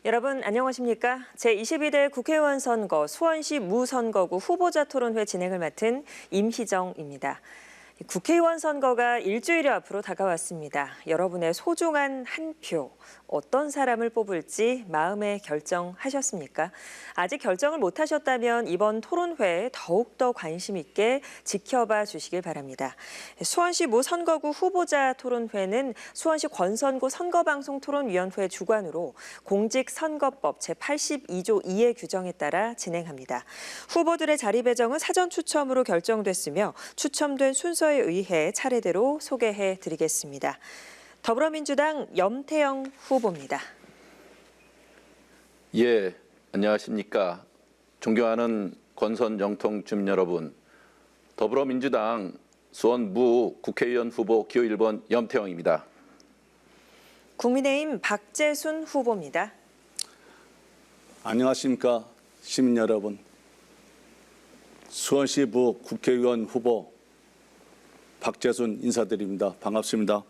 여러분 안녕하십니까? 제22대 국회의원 선거 수원시 무선거구 후보자 토론회 진행을 맡은 임희정입니다. 국회의원 선거가 일주일 앞으로 다가왔습니다. 여러분의 소중한 한 표, 어떤 사람을 뽑을지 마음에 결정하셨습니까? 아직 결정을 못하셨다면 이번 토론회에 더욱더 관심 있게 지켜봐 주시길 바랍니다. 수원시 무선거구 후보자 토론회는 수원시 권선구 선거방송토론위원회 주관으로 공직선거법 제82조 2의 규정에 따라 진행합니다. 후보들의 자리 배정은 사전 추첨으로 결정됐으며 추첨된 순서에 의해 차례대로 소개해 드리겠습니다. 더불어민주당 염태영 후보입니다. 예, 안녕하십니까. 존경하는 권선 영통 주민 여러분, 더불어민주당 수원무 국회의원 후보 기호 1번 염태영입니다. 국민의힘 박재순 후보입니다. 안녕하십니까 시민 여러분. 수원시부 국회의원 후보 박재순 인사드립니다. 반갑습니다.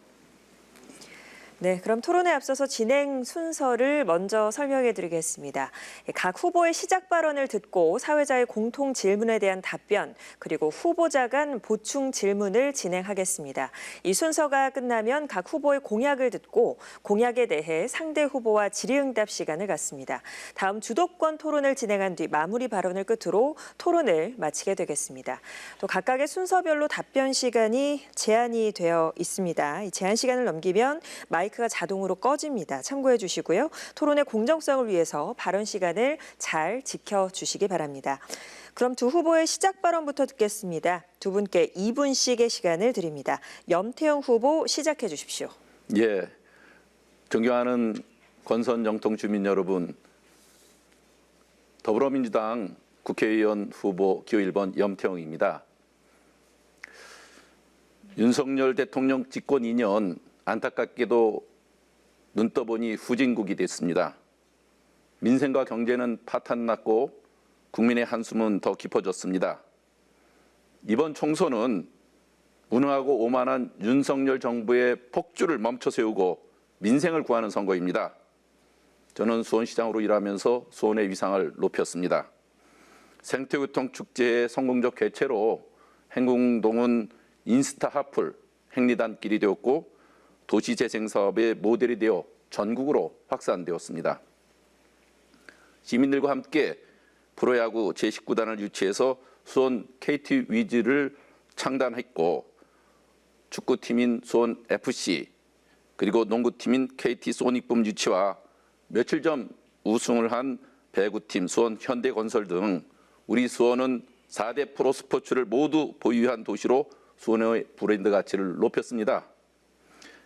네, 그럼 토론에 앞서서 진행 순서를 먼저 설명해 드리겠습니다. 각 후보의 시작 발언을 듣고 사회자의 공통 질문에 대한 답변, 그리고 후보자 간 보충 질문을 진행하겠습니다. 이 순서가 끝나면 각 후보의 공약을 듣고 공약에 대해 상대 후보와 질의응답 시간을 갖습니다. 다음 주도권 토론을 진행한 뒤 마무리 발언을 끝으로 토론을 마치게 되겠습니다. 또 각각의 순서별로 답변 시간이 제한이 되어 있습니다. 이 제한 시간을 넘기면 마이크가 자동으로 꺼집니다. 참고해 주시고요. 토론의 공정성을 위해서 발언 시간을 잘 지켜주시기 바랍니다. 그럼 두 후보의 시작 발언부터 듣겠습니다. 두 분께 2분씩의 시간을 드립니다. 염태영 후보 시작해 주십시오. 예, 존경하는 권선 영통 주민 여러분, 더불어민주당 국회의원 후보 기호 1번 염태영입니다. 윤석열 대통령 집권 2년, 안타깝게도 눈 떠보니 후진국이 됐습니다. 민생과 경제는 파탄났고 국민의 한숨은 더 깊어졌습니다. 이번 총선은 무능하고 오만한 윤석열 정부의 폭주를 멈춰 세우고 민생을 구하는 선거입니다. 저는 수원시장으로 일하면서 수원의 위상을 높였습니다. 생태교통 축제의 성공적 개최로 행궁동은 인스타 핫플 행리단길이 되었고 도시재생사업의 모델이 되어 전국으로 확산되었습니다. 시민들과 함께 프로야구 제19단을 유치해서 수원 KT 위즈를 창단했고 축구팀인 수원 FC 그리고 농구팀인 KT 소닉붐 유치와 며칠 전 우승을 한 배구팀 수원 현대건설 등 우리 수원은 4대 프로스포츠를 모두 보유한 도시로 수원의 브랜드 가치를 높였습니다.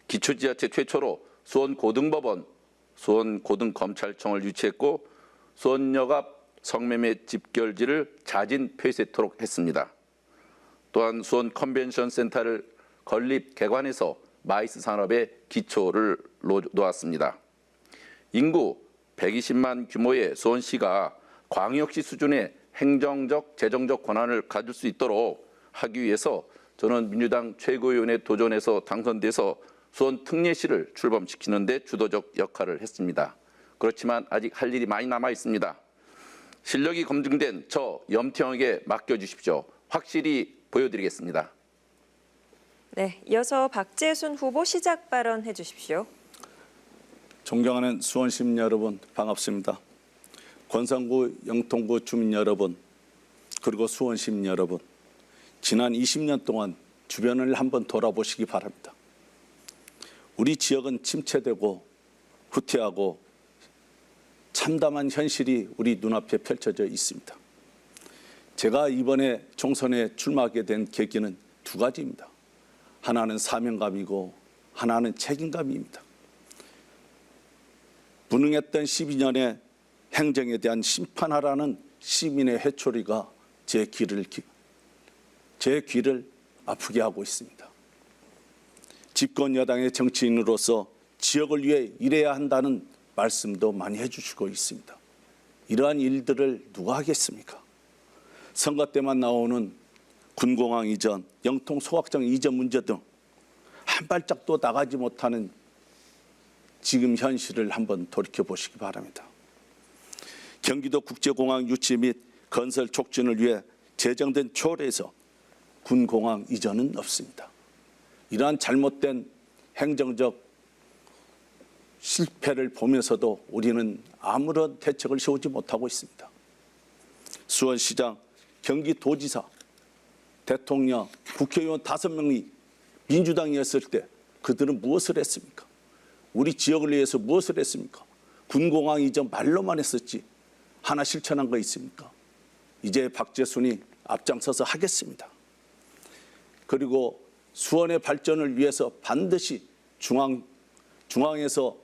기초지자체 최초로 수원고등법원, 수원고등검찰청을 유치했고 수원역 앞 성매매 집결지를 자진 폐쇄토록 했습니다. 또한 수원 컨벤션 센터를 건립 개관해서 마이스 산업의 기초를 놓았습니다. 인구 120만 규모의 수원시가 광역시 수준의 행정적, 재정적 권한을 가질 수 있도록 하기 위해서 저는 민주당 최고위원에 도전해서 당선돼서 수원 특례시를 출범시키는 데 주도적 역할을 했습니다. 그렇지만 아직 할 일이 많이 남아 있습니다. 실력이 검증된 저 염태영에게 맡겨주십시오. 확실히 보여드리겠습니다. 네, 이어서 박재순 후보 시작 발언해 주십시오. 존경하는 수원 시민 여러분 반갑습니다. 권선구 영통구 주민 여러분 그리고 수원 시민 여러분, 지난 20년 동안 주변을 한번 돌아보시기 바랍니다. 우리 지역은 침체되고 후퇴하고 참담한 현실이 우리 눈앞에 펼쳐져 있습니다. 제가 이번에 총선에 출마하게 된 계기는 두 가지입니다. 하나는 사명감이고 하나는 책임감입니다. 무능했던 12년의 행정에 대한 심판하라는 시민의 회초리가 제 귀를 아프게 하고 있습니다. 집권 여당의 정치인으로서 지역을 위해 일해야 한다는 말씀도 많이 해주시고 있습니다. 이러한 일들을 누가 하겠습니까? 선거 때만 나오는 군공항 이전, 영통 소각장 이전 문제 등 한 발짝도 나가지 못하는 지금 현실을 한번 돌이켜 보시기 바랍니다. 경기도 국제공항 유치 및 건설 촉진을 위해 제정된 초례에서 군공항 이전은 없습니다. 이러한 잘못된 행정적 실패를 보면서도 우리는 아무런 대책을 세우지 못하고 있습니다. 수원시장, 경기도지사, 대통령, 국회의원 5명이 민주당이었을 때 그들은 무엇을 했습니까? 우리 지역을 위해서 무엇을 했습니까? 군공항 이전 말로만 했었지 하나 실천한 거 있습니까? 이제 박재순이 앞장서서 하겠습니다. 그리고 수원의 발전을 위해서 반드시 중앙에서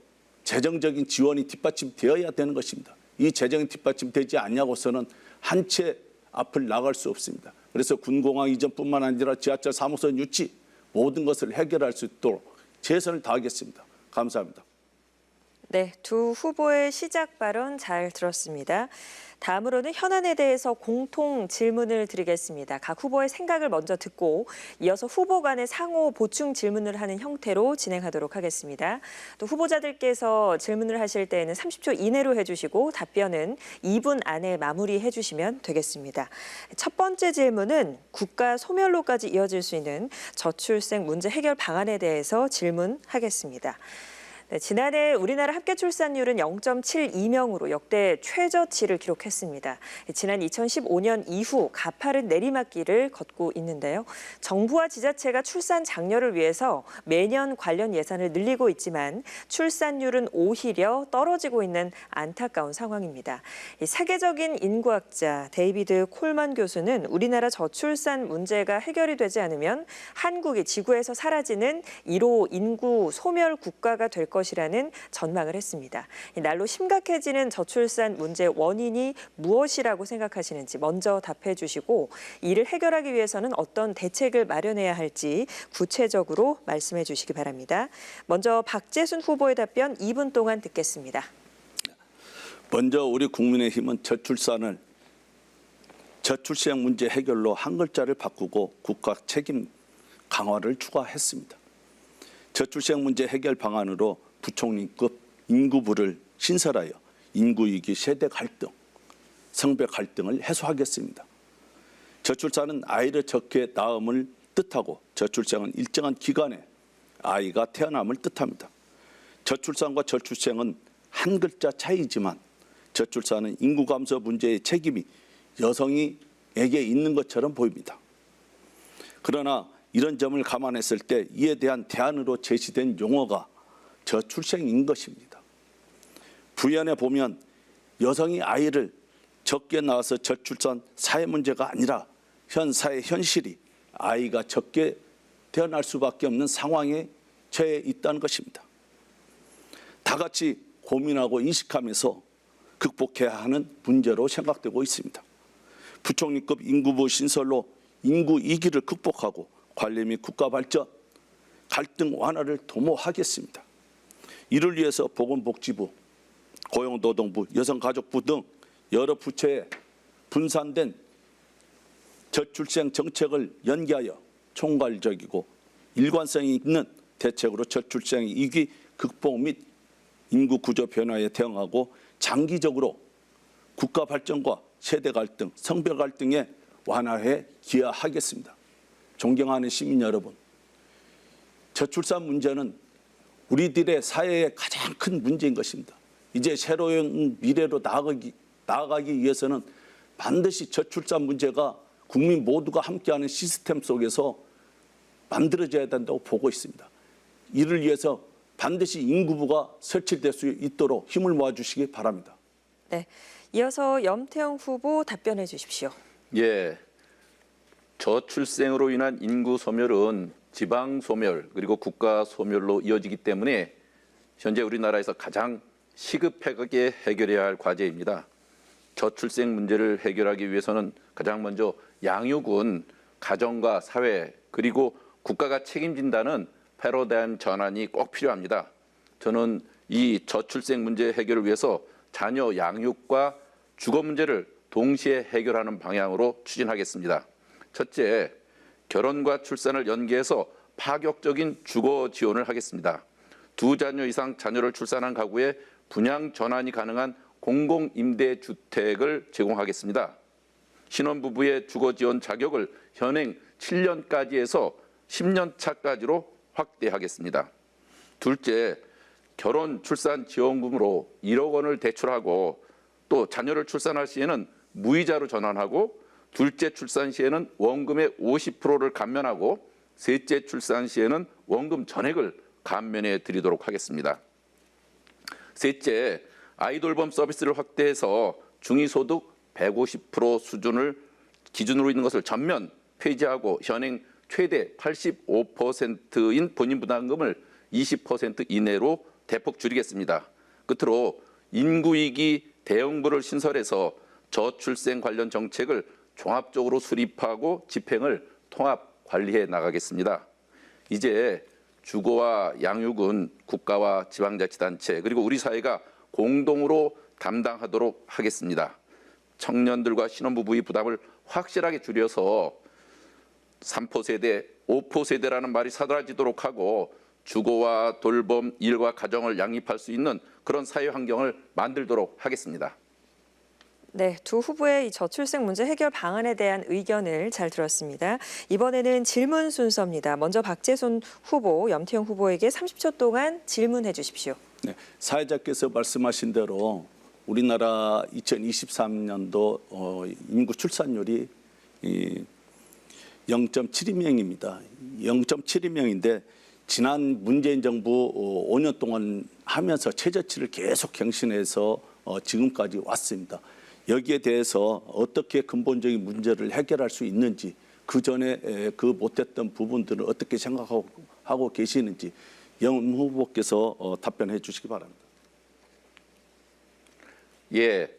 재정적인 지원이 뒷받침되어야 되는 것입니다. 이 재정이 뒷받침되지 않냐고서는 한 채 앞을 나갈 수 없습니다. 그래서 군공항 이전뿐만 아니라 지하철 3호선 유치 모든 것을 해결할 수 있도록 최선을 다하겠습니다. 감사합니다. 네, 두 후보의 시작 발언 잘 들었습니다. 다음으로는 현안에 대해서 공통 질문을 드리겠습니다. 각 후보의 생각을 먼저 듣고 이어서 후보 간의 상호 보충 질문을 하는 형태로 진행하도록 하겠습니다. 또 후보자들께서 질문을 하실 때에는 30초 이내로 해주시고 답변은 2분 안에 마무리해 주시면 되겠습니다. 첫 번째 질문은 국가 소멸로까지 이어질 수 있는 저출생 문제 해결 방안에 대해서 질문하겠습니다. 네, 지난해 우리나라 합계 출산율은 0.72명으로 역대 최저치를 기록했습니다. 지난 2015년 이후 가파른 내리막길을 걷고 있는데요. 정부와 지자체가 출산 장려를 위해서 매년 관련 예산을 늘리고 있지만 출산율은 오히려 떨어지고 있는 안타까운 상황입니다. 세계적인 인구학자 데이비드 콜먼 교수는 우리나라 저출산 문제가 해결이 되지 않으면 한국이 지구에서 사라지는 1호 인구 소멸 국가가 될 것이라는 전망을 했습니다. 날로 심각해지는 저출산 문제 원인이 무엇이라고 생각하시는지 먼저 답해 주시고 이를 해결하기 위해서는 어떤 대책을 마련해야 할지 구체적으로 말씀해 주시기 바랍니다. 먼저 박재순 후보의 답변 2분 동안 듣겠습니다. 먼저 우리 국민의힘은 저출생 문제 해결로 한 글자를 바꾸고 국가 책임 강화를 추가했습니다. 저출생 문제 해결 방안으로 부총리급 인구부를 신설하여 인구위기, 세대 갈등, 성배 갈등을 해소하겠습니다. 저출산은 아이를 적게 낳음을 뜻하고 저출생은 일정한 기간에 아이가 태어남을 뜻합니다. 저출산과 저출생은 한 글자 차이지만 저출산은 인구 감소 문제의 책임이 여성에게 있는 것처럼 보입니다. 그러나 이런 점을 감안했을 때 이에 대한 대안으로 제시된 용어가 저출생인 것입니다. 부연에 보면 여성이 아이를 적게 낳아서 저출산 사회 문제가 아니라 현 사회 현실이 아이가 적게 태어날 수밖에 없는 상황에 처해 있다는 것입니다. 다 같이 고민하고 인식하면서 극복해야 하는 문제로 생각되고 있습니다. 부총리급 인구부 신설로 인구 위기를 극복하고 관리 및 국가 발전, 갈등 완화를 도모하겠습니다. 이를 위해서 보건복지부, 고용노동부, 여성가족부 등 여러 부처에 분산된 저출생 정책을 연계하여 총괄적이고 일관성이 있는 대책으로 저출생 위기 극복 및 인구 구조 변화에 대응하고 장기적으로 국가 발전과 세대 갈등, 성별 갈등의 완화에 기여하겠습니다. 존경하는 시민 여러분, 저출산 문제는 우리들의 사회의 가장 큰 문제인 것입니다. 이제 새로운 미래로 나아가기 위해서는 반드시 저출산 문제가 국민 모두가 함께하는 시스템 속에서 만들어져야 된다고 보고 있습니다. 이를 위해서 반드시 인구부가 설치될 수 있도록 힘을 모아주시기 바랍니다. 네, 이어서 염태영 후보 답변해 주십시오. 예, 저출생으로 인한 인구 소멸은 지방 소멸 그리고 국가 소멸로 이어지기 때문에 현재 우리나라에서 가장 시급하게 해결해야 할 과제입니다. 저출생 문제를 해결하기 위해서는 가장 먼저 양육은 가정과 사회 그리고 국가가 책임진다는 패러다임 전환이 꼭 필요합니다. 저는 이 저출생 문제 해결을 위해서 자녀 양육과 주거 문제를 동시에 해결하는 방향으로 추진하겠습니다. 첫째, 결혼과 출산을 연계해서 파격적인 주거 지원을 하겠습니다. 2자녀 이상 자녀를 출산한 가구에 분양 전환이 가능한 공공임대주택을 제공하겠습니다. 신혼부부의 주거지원 자격을 현행 7년까지 해서 10년 차까지로 확대하겠습니다. 둘째, 결혼 출산 지원금으로 1억 원을 대출하고 또 자녀를 출산할 시에는 무이자로 전환하고 둘째 출산 시에는 원금의 50%를 감면하고 셋째 출산 시에는 원금 전액을 감면해 드리도록 하겠습니다. 셋째, 아이돌봄 서비스를 확대해서 중위소득 150% 수준을 기준으로 있는 것을 전면 폐지하고 현행 최대 85%인 본인 부담금을 20% 이내로 대폭 줄이겠습니다. 끝으로 인구위기 대응부를 신설해서 저출생 관련 정책을 종합적으로 수립하고 집행을 통합 관리해 나가겠습니다. 이제 주거와 양육은 국가와 지방자치단체 그리고 우리 사회가 공동으로 담당하도록 하겠습니다. 청년들과 신혼부부의 부담을 확실하게 줄여서 3포 세대, 5포 세대라는 말이 사라지도록 하고 주거와 돌봄, 일과 가정을 양립할 수 있는 그런 사회 환경을 만들도록 하겠습니다. 네, 두 후보의 이 저출생 문제 해결 방안에 대한 의견을 잘 들었습니다. 이번에는 질문 순서입니다. 먼저 박재순 후보, 염태영 후보에게 30초 동안 질문해 주십시오. 네, 사회자께서 말씀하신 대로 우리나라 2023년도 인구 출산율이 0.72명입니다. 0.72명인데 지난 문재인 정부 5년 동안 하면서 최저치를 계속 경신해서 지금까지 왔습니다. 여기에 대해서 어떻게 근본적인 문제를 해결할 수 있는지 그 전에 그 못했던 부분들을 어떻게 생각하고 계시는지 영 후보께서 답변해 주시기 바랍니다. 예,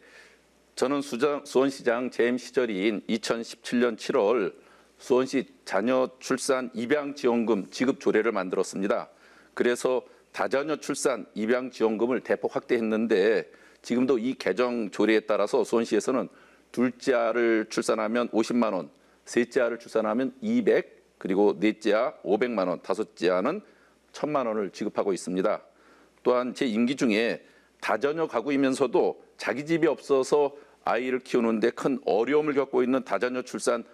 저는 수원시장 재임 시절인 2017년 7월 수원시 자녀 출산 입양 지원금 지급 조례를 만들었습니다. 그래서 다자녀 출산 입양 지원금을 대폭 확대했는데 지금도 이 개정 조례에 따라서 수원시에서는 둘째 아를 출산하면 50만 원, 셋째 아를 출산하면 200, 그리고 넷째 아 500만 원, 다섯째 아는 1,000만 원을 지급하고 있습니다. 또한 제 임기 중에 다자녀 가구이면서도 자기 집이 없어서 아이를 키우는데 큰 어려움을 겪고 있는 다자녀 출산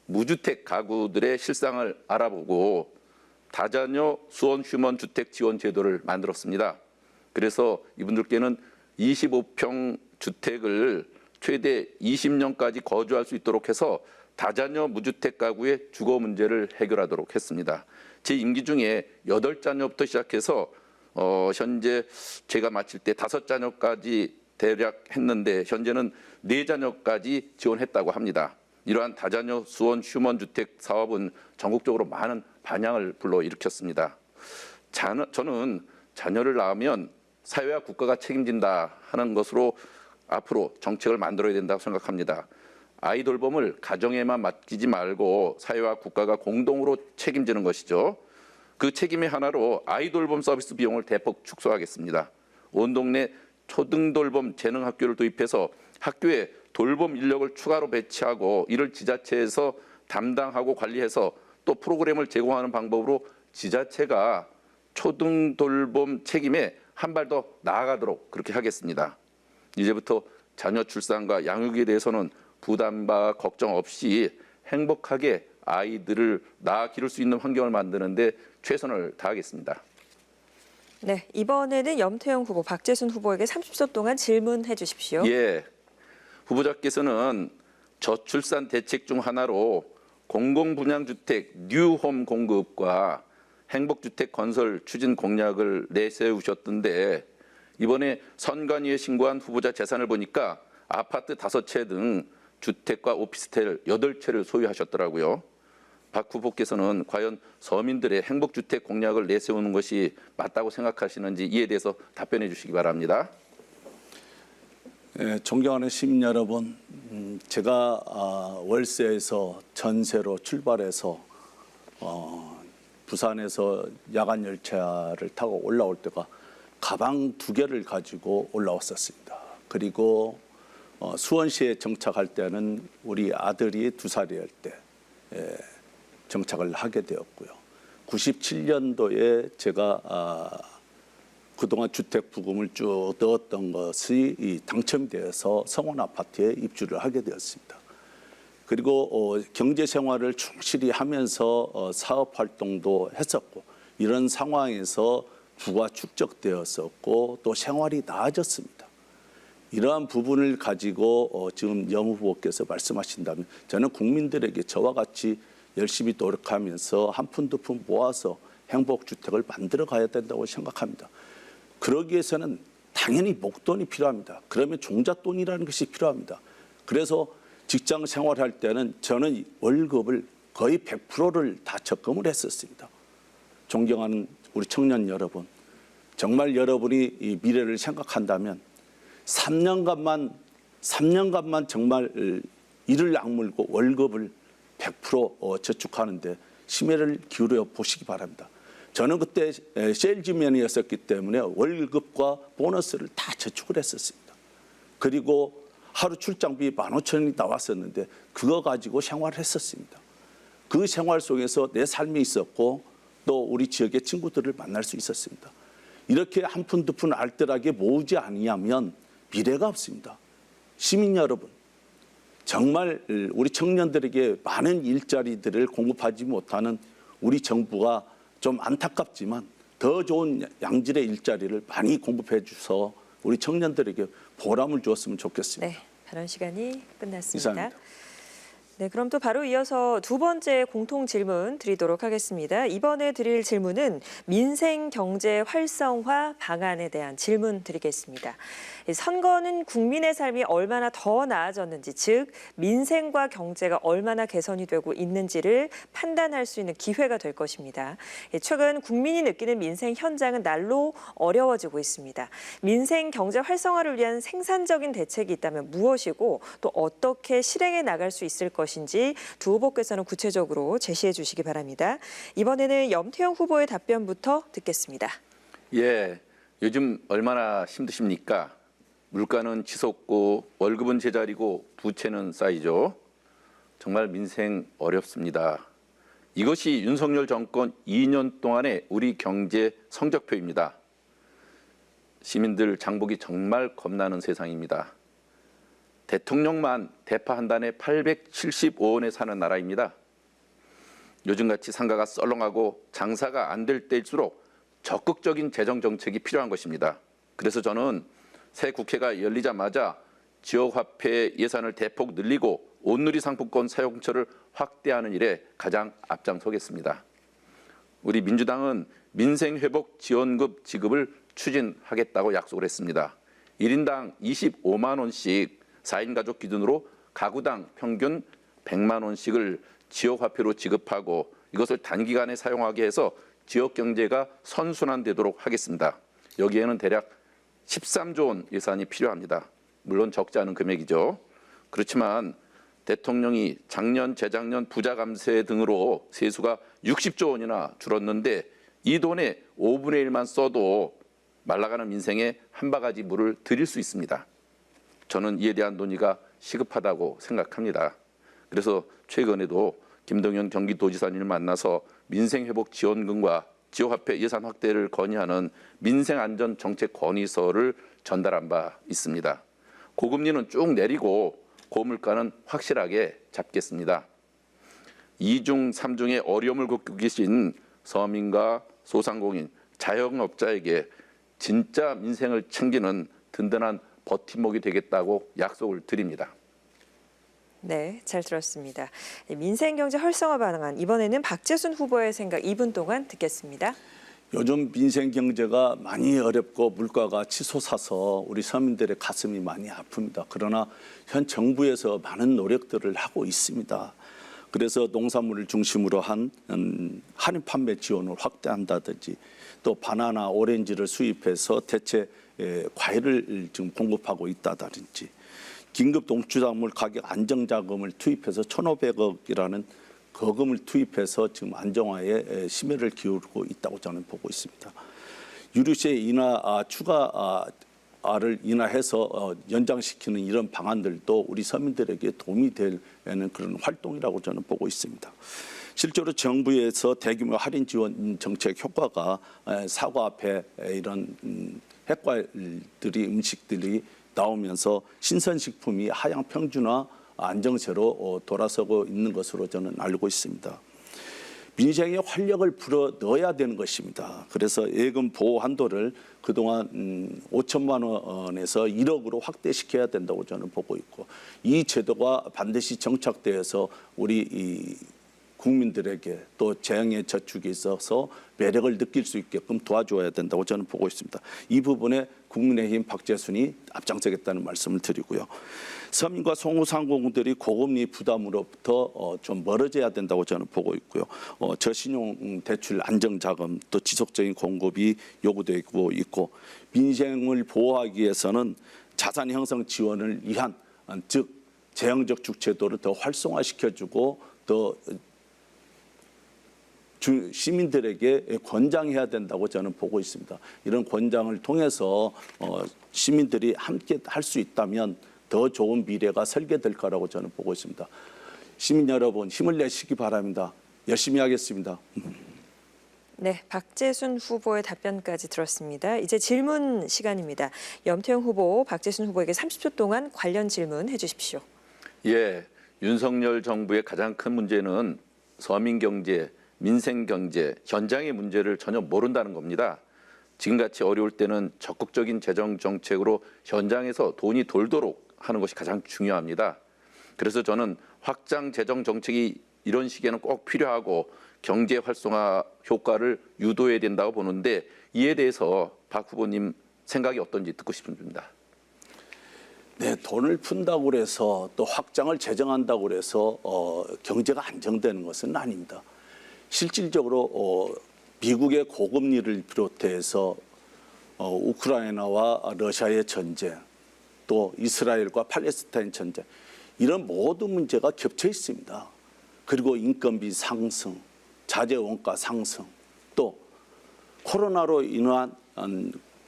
무주택 가구들의 실상을 알아보고 다자녀 수원 휴먼 주택 지원 제도를 만들었습니다. 그래서 이분들께는 25평 주택을 최대 20년까지 거주할 수 있도록 해서 다자녀 무주택 가구의 주거 문제를 해결하도록 했습니다. 제 임기 중에 8자녀부터 시작해서 현재 제가 마칠 때 5자녀까지 대략 했는데 현재는 4자녀까지 지원했다고 합니다. 이러한 다자녀 수원 휴먼 주택 사업은 전국적으로 많은 반향을 불러일으켰습니다. 저는 자녀를 낳으면 사회와 국가가 책임진다 하는 것으로 앞으로 정책을 만들어야 된다고 생각합니다. 아이 돌봄을 가정에만 맡기지 말고 사회와 국가가 공동으로 책임지는 것이죠. 그 책임의 하나로 아이 돌봄 서비스 비용을 대폭 축소하겠습니다. 온 동네 초등돌봄 재능학교를 도입해서 학교에 돌봄 인력을 추가로 배치하고 이를 지자체에서 담당하고 관리해서 또 프로그램을 제공하는 방법으로 지자체가 초등돌봄 책임에 한 발 더 나아가도록 그렇게 하겠습니다. 이제부터 자녀 출산과 양육에 대해서는 부담과 걱정 없이 행복하게 아이들을 낳아 기를 수 있는 환경을 만드는 데 최선을 다하겠습니다. 네, 이번에는 염태영 후보, 박재순 후보에게 30초 동안 질문해 주십시오. 예, 후보자께서는 저출산 대책 중 하나로 공공분양주택 뉴홈 공급과 행복주택 건설 추진 공약을 내세우셨던데 이번에 선관위에 신고한 후보자 재산을 보니까 아파트 5채 등 주택과 오피스텔 8채를 소유하셨더라고요. 박 후보께서는 과연 서민들의 행복주택 공약을 내세우는 것이 맞다고 생각하시는지 이에 대해서 답변해 주시기 바랍니다. 존경하는 시민 여러분, 제가 월세에서 전세로 출발해서 부산에서 야간 열차를 타고 올라올 때가 가방 2개를 가지고 올라왔었습니다. 그리고 수원시에 정착할 때는 우리 아들이 2살일 때 정착을 하게 되었고요. 97년도에 제가 그동안 주택 부금을 쭉 넣었던 것이 당첨되어서 성원 아파트에 입주를 하게 되었습니다. 그리고 경제 생활을 충실히 하면서 사업 활동도 했었고 이런 상황에서 부가 축적되었었고 또 생활이 나아졌습니다. 이러한 부분을 가지고 지금 영 후보께서 말씀하신다면 저는 국민들에게 저와 같이 열심히 노력하면서 한 푼 두 푼 모아서 행복주택을 만들어 가야 된다고 생각합니다. 그러기 위해서는 당연히 목돈이 필요합니다. 그러면 종잣돈이라는 것이 필요합니다. 그래서 직장 생활할 때는 저는 월급을 거의 100%를 다 적금을 했었습니다. 존경하는 우리 청년 여러분, 정말 여러분이 이 미래를 생각한다면 3년간만 정말 이를 악물고 월급을 100% 저축하는데 심혈을 기울여 보시기 바랍니다. 저는 그때 세일즈맨이었었기 때문에 월급과 보너스를 다 저축을 했었습니다. 그리고 하루 출장비 15,000원이 나왔었는데 그거 가지고 생활을 했었습니다. 그 생활 속에서 내 삶이 있었고 또 우리 지역의 친구들을 만날 수 있었습니다. 이렇게 한 푼 두 푼 알뜰하게 모으지 아니하면 미래가 없습니다. 시민 여러분, 정말 우리 청년들에게 많은 일자리들을 공급하지 못하는 우리 정부가 좀 안타깝지만 더 좋은 양질의 일자리를 많이 공급해 주셔서 우리 청년들에게 보람을 주었으면 좋겠습니다. 네, 발언 시간이 끝났습니다. 이상입니다. 네, 그럼 또 바로 이어서 두 번째 공통 질문 드리도록 하겠습니다. 이번에 드릴 질문은 민생 경제 활성화 방안에 대한 질문 드리겠습니다. 선거는 국민의 삶이 얼마나 더 나아졌는지, 즉 민생과 경제가 얼마나 개선이 되고 있는지를 판단할 수 있는 기회가 될 것입니다. 최근 국민이 느끼는 민생 현장은 날로 어려워지고 있습니다. 민생 경제 활성화를 위한 생산적인 대책이 있다면 무엇이고 또 어떻게 실행해 나갈 수 있을 것인지 두 후보께서는 구체적으로 제시해 주시기 바랍니다. 이번에는 염태영 후보의 답변부터 듣겠습니다. 예, 요즘 얼마나 힘드십니까? 물가는 치솟고 월급은 제자리고 부채는 쌓이죠. 정말 민생 어렵습니다. 이것이 윤석열 정권 2년 동안의 우리 경제 성적표입니다. 시민들 장복이 정말 겁나는 세상입니다. 대통령만 대파 한 단에 875원에 사는 나라입니다. 요즘같이 상가가 썰렁하고 장사가 안 될 때일수록 적극적인 재정 정책이 필요한 것입니다. 그래서 저는 새 국회가 열리자마자 지역화폐 예산을 대폭 늘리고 온누리 상품권 사용처를 확대하는 일에 가장 앞장서겠습니다. 우리 민주당은 민생회복 지원금 지급을 추진하겠다고 약속을 했습니다. 1인당 25만 원씩 4인 가족 기준으로 가구당 평균 100만 원씩을 지역화폐로 지급하고 이것을 단기간에 사용하게 해서 지역 경제가 선순환되도록 하겠습니다. 여기에는 대략 13조 원 예산이 필요합니다. 물론 적지 않은 금액이죠. 그렇지만 대통령이 작년, 재작년 부자 감세 등으로 세수가 60조 원이나 줄었는데 이 돈의 5분의 1만 써도 말라가는 민생에 한 바가지 물을 드릴 수 있습니다. 저는 이에 대한 논의가 시급하다고 생각합니다. 그래서 최근에도 김동연 경기도지사님을 만나서 민생회복지원금과 지역화폐 예산 확대를 건의하는 민생안전정책 건의서를 전달한 바 있습니다. 고금리는 쭉 내리고 고물가는 확실하게 잡겠습니다. 2중, 3중의 어려움을 겪고 계신 서민과 소상공인, 자영업자에게 진짜 민생을 챙기는 든든한 버팀목이 되겠다고 약속을 드립니다. 네, 잘 들었습니다. 민생경제 활성화 방안, 이번에는 박재순 후보의 생각 2분 동안 듣겠습니다. 요즘 민생 경제가 많이 어렵고 물가가 치솟아서 우리 서민들의 가슴이 많이 아픕니다. 그러나 현 정부에서 많은 노력들을 하고 있습니다. 그래서 농산물을 중심으로 한 할인 판매 지원을 확대한다든지 또 바나나, 오렌지를 수입해서 대체 과일을 지금 공급하고 있다든지 긴급 농축작물 가격 안정자금을 투입해서 1,500억이라는 거금을 투입해서 지금 안정화에 심혈을 기울이고 있다고 저는 보고 있습니다. 유류세 인하 추가를 인하해서 연장시키는 이런 방안들도 우리 서민들에게 도움이 되는 그런 활동이라고 저는 보고 있습니다. 실제로 정부에서 대규모 할인 지원 정책 효과가 사과 앞에 이런 핵과일들이 음식들이 나오면서 신선식품이 하향 평준화 안정세로 돌아서고 있는 것으로 저는 알고 있습니다. 민생의 활력을 불어 넣어야 되는 것입니다. 그래서 예금 보호 한도를 그동안 5천만 원에서 1억으로 확대시켜야 된다고 저는 보고 있고, 이 제도가 반드시 정착되어서 우리 이 국민들에게 또 재앙의 저축에 있어서 매력을 느낄 수 있게끔 도와줘야 된다고 저는 보고 있습니다. 이 부분에 국민의힘 박재순이 앞장서겠다는 말씀을 드리고요. 서민과 소상공인들이 고금리 부담으로부터 좀 멀어져야 된다고 저는 보고 있고요. 저신용 대출 안정자금 또 지속적인 공급이 요구되고 있고, 민생을 보호하기 위해서는 자산 형성 지원을 위한 즉 재형적 주체도를 더 활성화시켜주고 더 시민들에게 권장해야 된다고 저는 보고 있습니다. 이런 권장을 통해서 시민들이 함께 할 수 있다면 더 좋은 미래가 설계될 거라고 저는 보고 있습니다. 시민 여러분 힘을 내시기 바랍니다. 열심히 하겠습니다. 네, 박재순 후보의 답변까지 들었습니다. 이제 질문 시간입니다. 염태영 후보, 박재순 후보에게 30초 동안 관련 질문해 주십시오. 예, 윤석열 정부의 가장 큰 문제는 서민 경제, 민생 경제, 현장의 문제를 전혀 모른다는 겁니다. 지금같이 어려울 때는 적극적인 재정 정책으로 현장에서 돈이 돌도록 하는 것이 가장 중요합니다. 그래서 저는 확장 재정 정책이 이런 시기에는 꼭 필요하고 경제 활성화 효과를 유도해야 된다고 보는데, 이에 대해서 박 후보님 생각이 어떤지 듣고 싶습니다. 네, 돈을 푼다고 해서 또 확장을 재정한다고 해서 경제가 안정되는 것은 아닙니다. 실질적으로 미국의 고금리를 비롯해서 우크라이나와 러시아의 전쟁, 또 이스라엘과 팔레스타인 전쟁, 이런 모든 문제가 겹쳐 있습니다. 그리고 인건비 상승, 자재 원가 상승, 또 코로나로 인한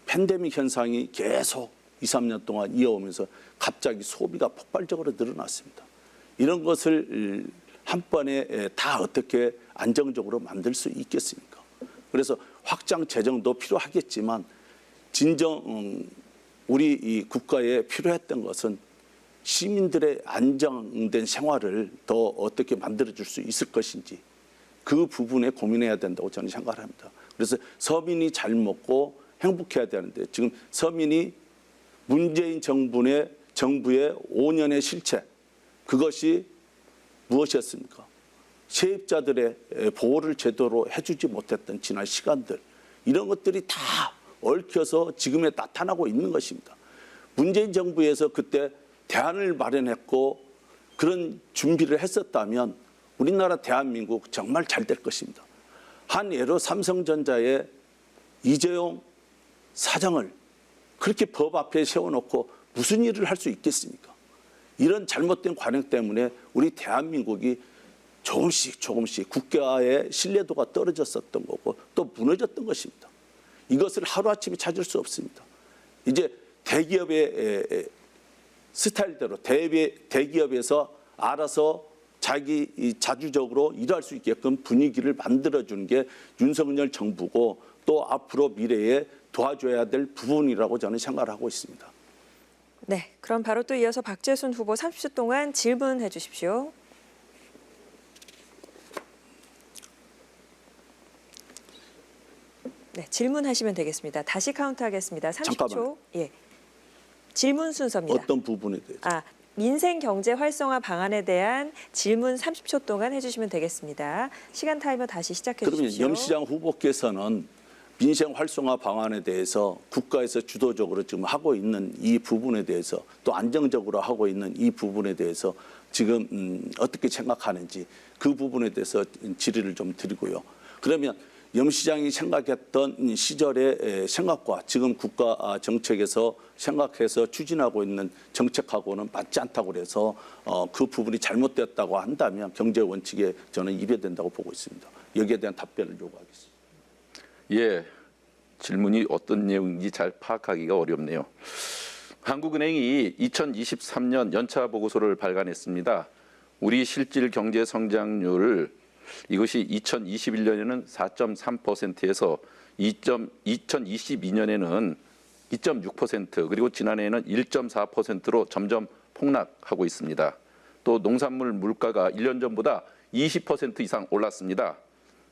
팬데믹 현상이 계속 2, 3년 동안 이어오면서 갑자기 소비가 폭발적으로 늘어났습니다. 이런 것을 한 번에 다 어떻게 안정적으로 만들 수 있겠습니까? 그래서 확장 재정도 필요하겠지만 진정 우리 이 국가에 필요했던 것은 시민들의 안정된 생활을 더 어떻게 만들어줄 수 있을 것인지, 그 부분에 고민해야 된다고 저는 생각합니다. 그래서 서민이 잘 먹고 행복해야 되는데, 지금 서민이 문재인 정부의 5년의 실체, 그것이 무엇이었습니까? 세입자들의 보호를 제대로 해주지 못했던 지난 시간들, 이런 것들이 다 얽혀서 지금에 나타나고 있는 것입니다. 문재인 정부에서 그때 대안을 마련했고 그런 준비를 했었다면 우리나라 대한민국 정말 잘 될 것입니다. 한 예로 삼성전자의 이재용 사장을 그렇게 법 앞에 세워놓고 무슨 일을 할 수 있겠습니까? 이런 잘못된 관행 때문에 우리 대한민국이 조금씩 국가의 신뢰도가 떨어졌었던 거고 또 무너졌던 것입니다. 이것을 하루아침에 찾을 수 없습니다. 이제 대기업의 스타일대로 대기업에서 알아서 자기 자주적으로 일할 수 있게끔 분위기를 만들어주는 게 윤석열 정부고, 또 앞으로 미래에 도와줘야 될 부분이라고 저는 생각하고 있습니다. 네, 그럼 바로 또 이어서 박재순 후보 30초 동안 질문해 주십시오. 네, 질문하시면 되겠습니다. 다시 카운트하겠습니다. 30초. 잠깐만요. 예. 질문 순서입니다. 어떤 부분에 대해서? 민생 경제 활성화 방안에 대한 질문 30초 동안 해주시면 되겠습니다. 시간 타이머 다시 시작해 그러면 주십시오. 염 시장 후보께서는 민생 활성화 방안에 대해서 국가에서 주도적으로 지금 하고 있는 이 부분에 대해서, 또 안정적으로 하고 있는 이 부분에 대해서 지금 어떻게 생각하는지, 그 부분에 대해서 질의를 좀 드리고요. 그러면 염 시장이 생각했던 시절의 생각과 지금 국가 정책에서 생각해서 추진하고 있는 정책하고는 맞지 않다고 해서 그 부분이 잘못됐다고 한다면 경제 원칙에 저는 위배된다고 보고 있습니다. 여기에 대한 답변을 요구하겠습니다. 예, 질문이 어떤 내용인지 잘 파악하기가 어렵네요. 한국은행이 2023년 연차 보고서를 발간했습니다. 우리 실질 경제 성장률을 이것이 2021년에는 4.3%에서 2022년에는 2.6% 그리고 지난해에는 1.4%로 점점 폭락하고 있습니다. 또 농산물 물가가 1년 전보다 20% 이상 올랐습니다.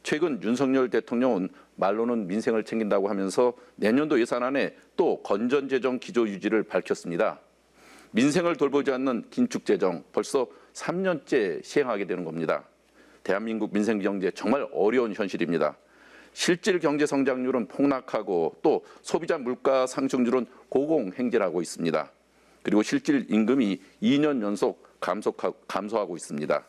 최근 윤석열 대통령은 말로는 민생을 챙긴다고 하면서 내년도 예산안에 또 건전재정 기조 유지를 밝혔습니다. 민생을 돌보지 않는 긴축재정 벌써 3년째 시행하게 되는 겁니다. 대한민국 민생경제 정말 어려운 현실입니다. 실질 경제 성장률은 폭락하고 또 소비자 물가 상승률은 고공행진하고 있습니다. 그리고 실질 임금이 2년 연속 감소하고 있습니다.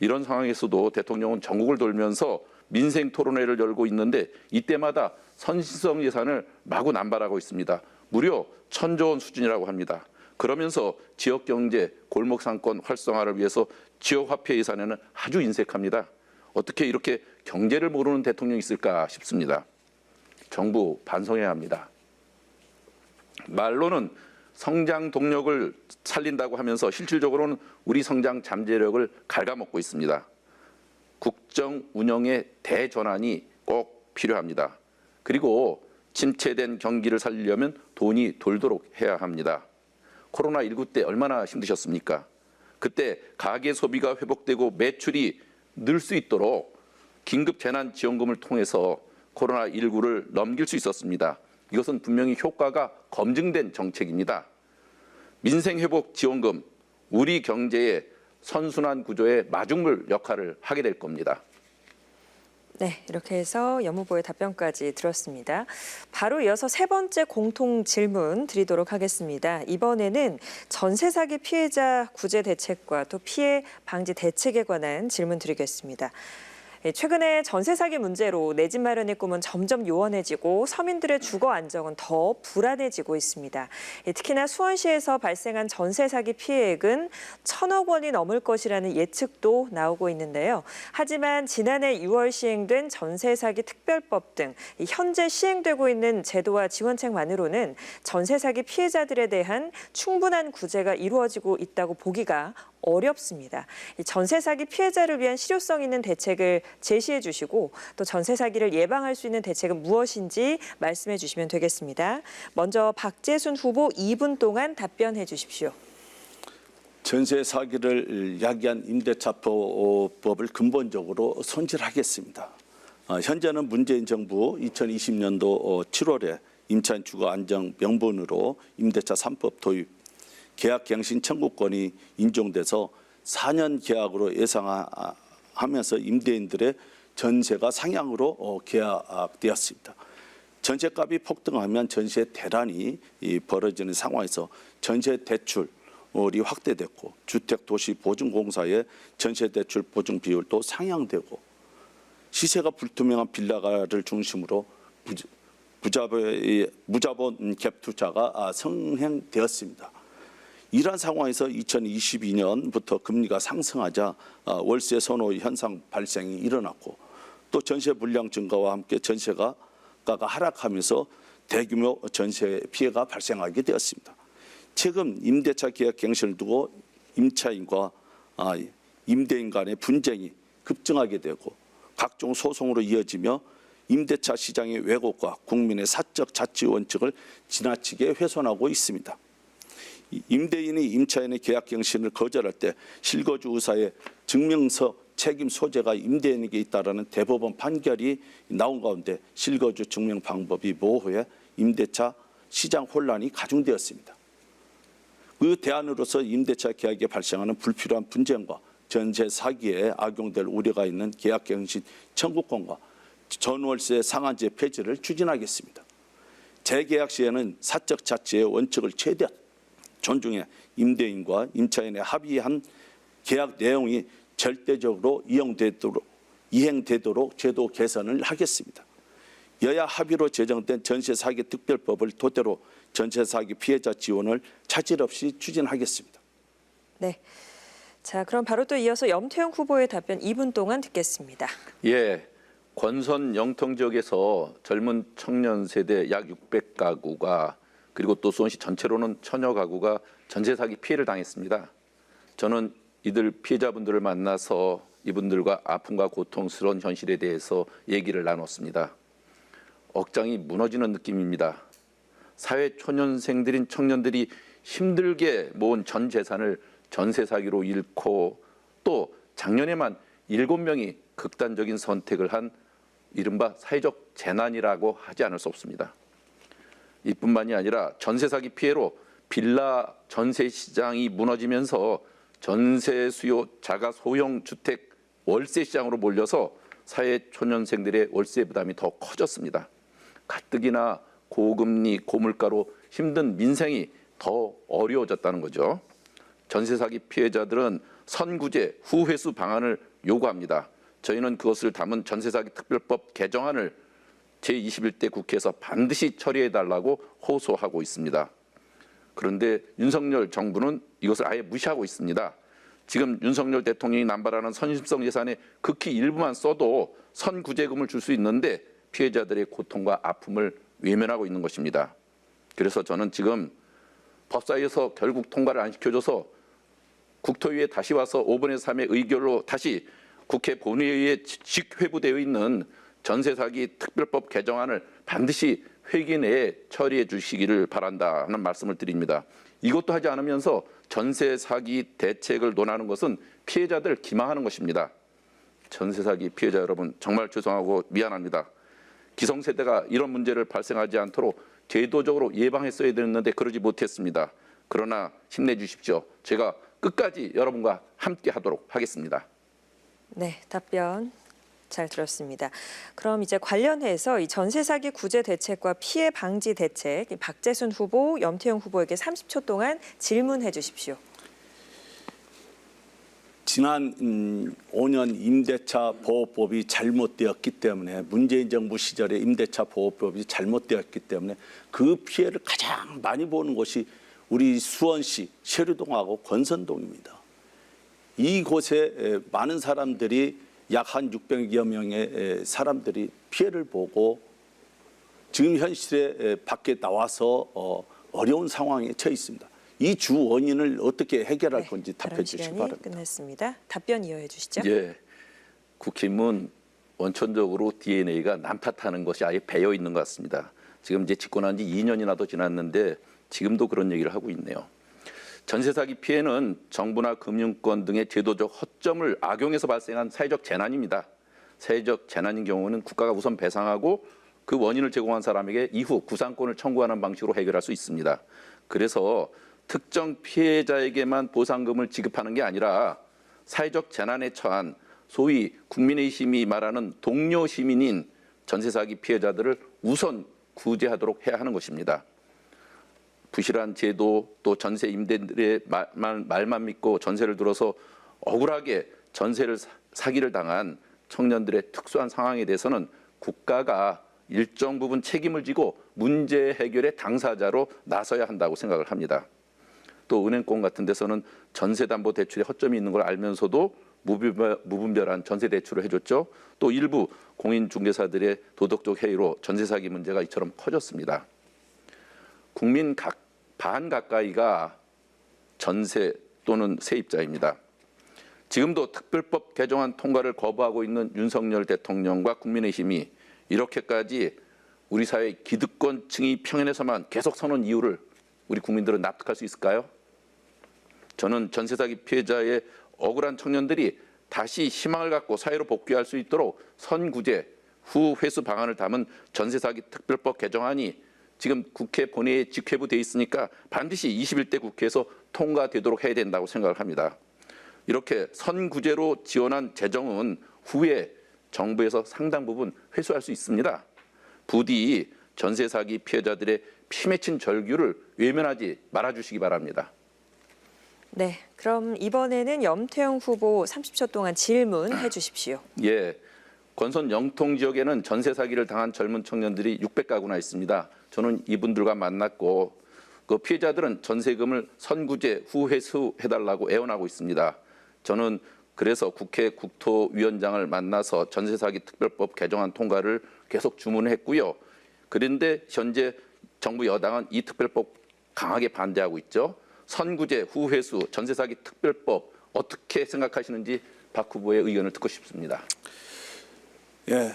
이런 상황에서도 대통령은 전국을 돌면서 민생 토론회를 열고 있는데 이때마다 선시성 예산을 마구 남발하고 있습니다. 무려 1,000조 원 수준이라고 합니다. 그러면서 지역 경제, 골목 상권 활성화를 위해서 지역 화폐 예산에는 아주 인색합니다. 어떻게 이렇게 경제를 모르는 대통령이 있을까 싶습니다. 정부 반성해야 합니다. 말로는 성장 동력을 살린다고 하면서 실질적으로는 우리 성장 잠재력을 갉아먹고 있습니다. 국정 운영의 대전환이 꼭 필요합니다. 그리고 침체된 경기를 살리려면 돈이 돌도록 해야 합니다. 코로나19 때 얼마나 힘드셨습니까? 그때 가계 소비가 회복되고 매출이 늘 수 있도록 긴급 재난지원금을 통해서 코로나19를 넘길 수 있었습니다. 이것은 분명히 효과가 검증된 정책입니다. 민생회복 지원금, 우리 경제의 선순환 구조의 마중물 역할을 하게 될 겁니다. 네, 이렇게 해서 연 후보의 답변까지 들었습니다. 바로 이어서 세 번째 공통 질문 드리도록 하겠습니다. 이번에는 전세 사기 피해자 구제 대책과 또 피해 방지 대책에 관한 질문 드리겠습니다. 최근에 전세 사기 문제로 내 집 마련의 꿈은 점점 요원해지고 서민들의 주거 안정은 더 불안해지고 있습니다. 특히나 수원시에서 발생한 전세 사기 피해액은 1,000억 원이 넘을 것이라는 예측도 나오고 있는데요. 하지만 지난해 6월 시행된 전세 사기 특별법 등 현재 시행되고 있는 제도와 지원책만으로는 전세 사기 피해자들에 대한 충분한 구제가 이루어지고 있다고 보기가 어렵습니다. 전세 사기 피해자를 위한 실효성 있는 대책을 제시해 주시고 또 전세 사기를 예방할 수 있는 대책은 무엇인지 말씀해 주시면 되겠습니다. 먼저 박재순 후보 2분 동안 답변해 주십시오. 전세 사기를 야기한 임대차법을 근본적으로 손질하겠습니다. 현재는 문재인 정부 2020년도 7월에 임차인 주거 안정 명분으로 임대차 3법 도입, 계약갱신 청구권이 인정돼서 4년 계약으로 예상하면서 임대인들의 전세가 상향으로 계약되었습니다. 전세값이 폭등하면 전세 대란이 벌어지는 상황에서 전세 대출이 확대됐고 주택도시보증공사의 전세 대출 보증 비율도 상향되고 시세가 불투명한 빌라가를 중심으로 무자본 갭 투자가 성행되었습니다. 이러한 상황에서 2022년부터 금리가 상승하자 월세 선호 현상 발생이 일어났고 또 전세 물량 증가와 함께 전세가가 하락하면서 대규모 전세 피해가 발생하게 되었습니다. 최근 임대차 계약 갱신을 두고 임차인과 임대인 간의 분쟁이 급증하게 되고 각종 소송으로 이어지며 임대차 시장의 왜곡과 국민의 사적 자치 원칙을 지나치게 훼손하고 있습니다. 임대인이 임차인의 계약 갱신을 거절할 때 실거주 의사의 증명서 책임 소재가 임대인에게 있다라는 대법원 판결이 나온 가운데 실거주 증명 방법이 모호해 임대차 시장 혼란이 가중되었습니다. 그 대안으로서 임대차 계약에 발생하는 불필요한 분쟁과 전세 사기에 악용될 우려가 있는 계약 갱신 청구권과 전월세 상한제 폐지를 추진하겠습니다. 재계약 시에는 사적 자치의 원칙을 최대한 존중해 임대인과 임차인의 합의한 계약 내용이 절대적으로 이행되도록 제도 개선을 하겠습니다. 여야 합의로 제정된 전세 사기 특별법을 토대로 전세 사기 피해자 지원을 차질 없이 추진하겠습니다. 네. 자, 그럼 바로 또 이어서 염태영 후보의 답변 2분 동안 듣겠습니다. 예, 권선 영통 지역에서 젊은 청년 세대 약 600가구가 그리고 또 수원시 전체로는 1,000여 가구가 전세 사기 피해를 당했습니다. 저는 이들 피해자분들을 만나서 이분들과 아픔과 고통스러운 현실에 대해서 얘기를 나눴습니다. 억장이 무너지는 느낌입니다. 사회 초년생들인 청년들이 힘들게 모은 전 재산을 전세 사기로 잃고 또 작년에만 7명이 극단적인 선택을 한 이른바 사회적 재난이라고 하지 않을 수 없습니다. 이뿐만이 아니라 전세 사기 피해로 빌라 전세 시장이 무너지면서 전세 수요 자가 소형 주택 월세 시장으로 몰려서 사회 초년생들의 월세 부담이 더 커졌습니다. 가뜩이나 고금리, 고물가로 힘든 민생이 더 어려워졌다는 거죠. 전세 사기 피해자들은 선구제, 후회수 방안을 요구합니다. 저희는 그것을 담은 전세 사기 특별법 개정안을 제21대 국회에서 반드시 처리해달라고 호소하고 있습니다. 그런데 윤석열 정부는 이것을 아예 무시하고 있습니다. 지금 윤석열 대통령이 남발하는 선심성 예산의 극히 일부만 써도 선구제금을 줄 수 있는데 피해자들의 고통과 아픔을 외면하고 있는 것입니다. 그래서 저는 지금 법사위에서 결국 통과를 안 시켜줘서 국토위에 다시 와서 5분의 3의 의결로 다시 국회 본회의에 직회부되어 있는 전세 사기 특별법 개정안을 반드시 회기 내에 처리해 주시기를 바란다는 말씀을 드립니다. 이것도 하지 않으면서 전세 사기 대책을 논하는 것은 피해자들 기망하는 것입니다. 전세 사기 피해자 여러분 정말 죄송하고 미안합니다. 기성세대가 이런 문제를 발생하지 않도록 제도적으로 예방했어야 되는데 그러지 못했습니다. 그러나 힘내주십시오. 제가 끝까지 여러분과 함께 하도록 하겠습니다. 네, 답변 잘 들었습니다. 그럼 이제 관련해서 이 전세 사기 구제 대책과 피해 방지 대책 박재순 후보, 염태영 후보에게 30초 동안 질문해 주십시오. 지난 5년 임대차 보호법이 잘못되었기 때문에 문재인 정부 시절에 임대차 보호법이 잘못되었기 때문에 그 피해를 가장 많이 보는 곳이 우리 수원시 세류동하고 권선동입니다. 이곳에 많은 사람들이 약 한 600여 명의 사람들이 피해를 보고 지금 현실에 밖에 나와서 어려운 상황에 처해 있습니다. 이 주 원인을 어떻게 해결할 건지 답해 주시기 바랍니다. 끝났습니다. 답변 이어해 주시죠. 예, 국힘은 원천적으로 DNA가 남 탓하는 것이 아예 배어 있는 것 같습니다. 지금 이제 집권한 지 2년이나 더 지났는데 지금도 그런 얘기를 하고 있네요. 전세 사기 피해는 정부나 금융권 등의 제도적 허점을 악용해서 발생한 사회적 재난입니다. 사회적 재난인 경우는 국가가 우선 배상하고 그 원인을 제공한 사람에게 이후 구상권을 청구하는 방식으로 해결할 수 있습니다. 그래서 특정 피해자에게만 보상금을 지급하는 게 아니라 사회적 재난에 처한 소위 국민의힘이 말하는 동료 시민인 전세 사기 피해자들을 우선 구제하도록 해야 하는 것입니다. 부실한 제도 또 전세 임대인들의 말만 믿고 전세를 들어서 억울하게 전세를 사기를 당한 청년들의 특수한 상황에 대해서는 국가가 일정 부분 책임을 지고 문제 해결의 당사자로 나서야 한다고 생각을 합니다. 또 은행권 같은 데서는 전세담보대출에 허점이 있는 걸 알면서도 무분별한 전세대출을 해줬죠. 또 일부 공인중개사들의 도덕적 해이로 전세 사기 문제가 이처럼 커졌습니다. 국민 반 가까이가 전세 또는 세입자입니다. 지금도 특별법 개정안 통과를 거부하고 있는 윤석열 대통령과 국민의힘이 이렇게까지 우리 사회 기득권층이 평행해서만 계속 서는 이유를 우리 국민들은 납득할 수 있을까요? 저는 전세 사기 피해자의 억울한 청년들이 다시 희망을 갖고 사회로 복귀할 수 있도록 선구제, 후회수 방안을 담은 전세 사기 특별법 개정안이 지금 국회 본회의에 직회부돼 있으니까 반드시 21대 국회에서 통과되도록 해야 된다고 생각을 합니다. 이렇게 선구제로 지원한 재정은 후에 정부에서 상당 부분 회수할 수 있습니다. 부디 전세 사기 피해자들의 피 맺힌 절규를 외면하지 말아주시기 바랍니다. 네, 그럼 이번에는 염태영 후보 30초 동안 질문해 주십시오. 예, 권선 영통 지역에는 전세 사기를 당한 젊은 청년들이 600가구나 있습니다. 저는 이분들과 만났고 그 피해자들은 전세금을 선구제 후회수해달라고 애원하고 있습니다. 저는 그래서 국회 국토위원장을 만나서 전세 사기 특별법 개정안 통과를 계속 주문했고요. 그런데 현재 정부 여당은 이 특별법 강하게 반대하고 있죠. 선구제 후회수 전세 사기 특별법 어떻게 생각하시는지 박 후보의 의견을 듣고 싶습니다. 예,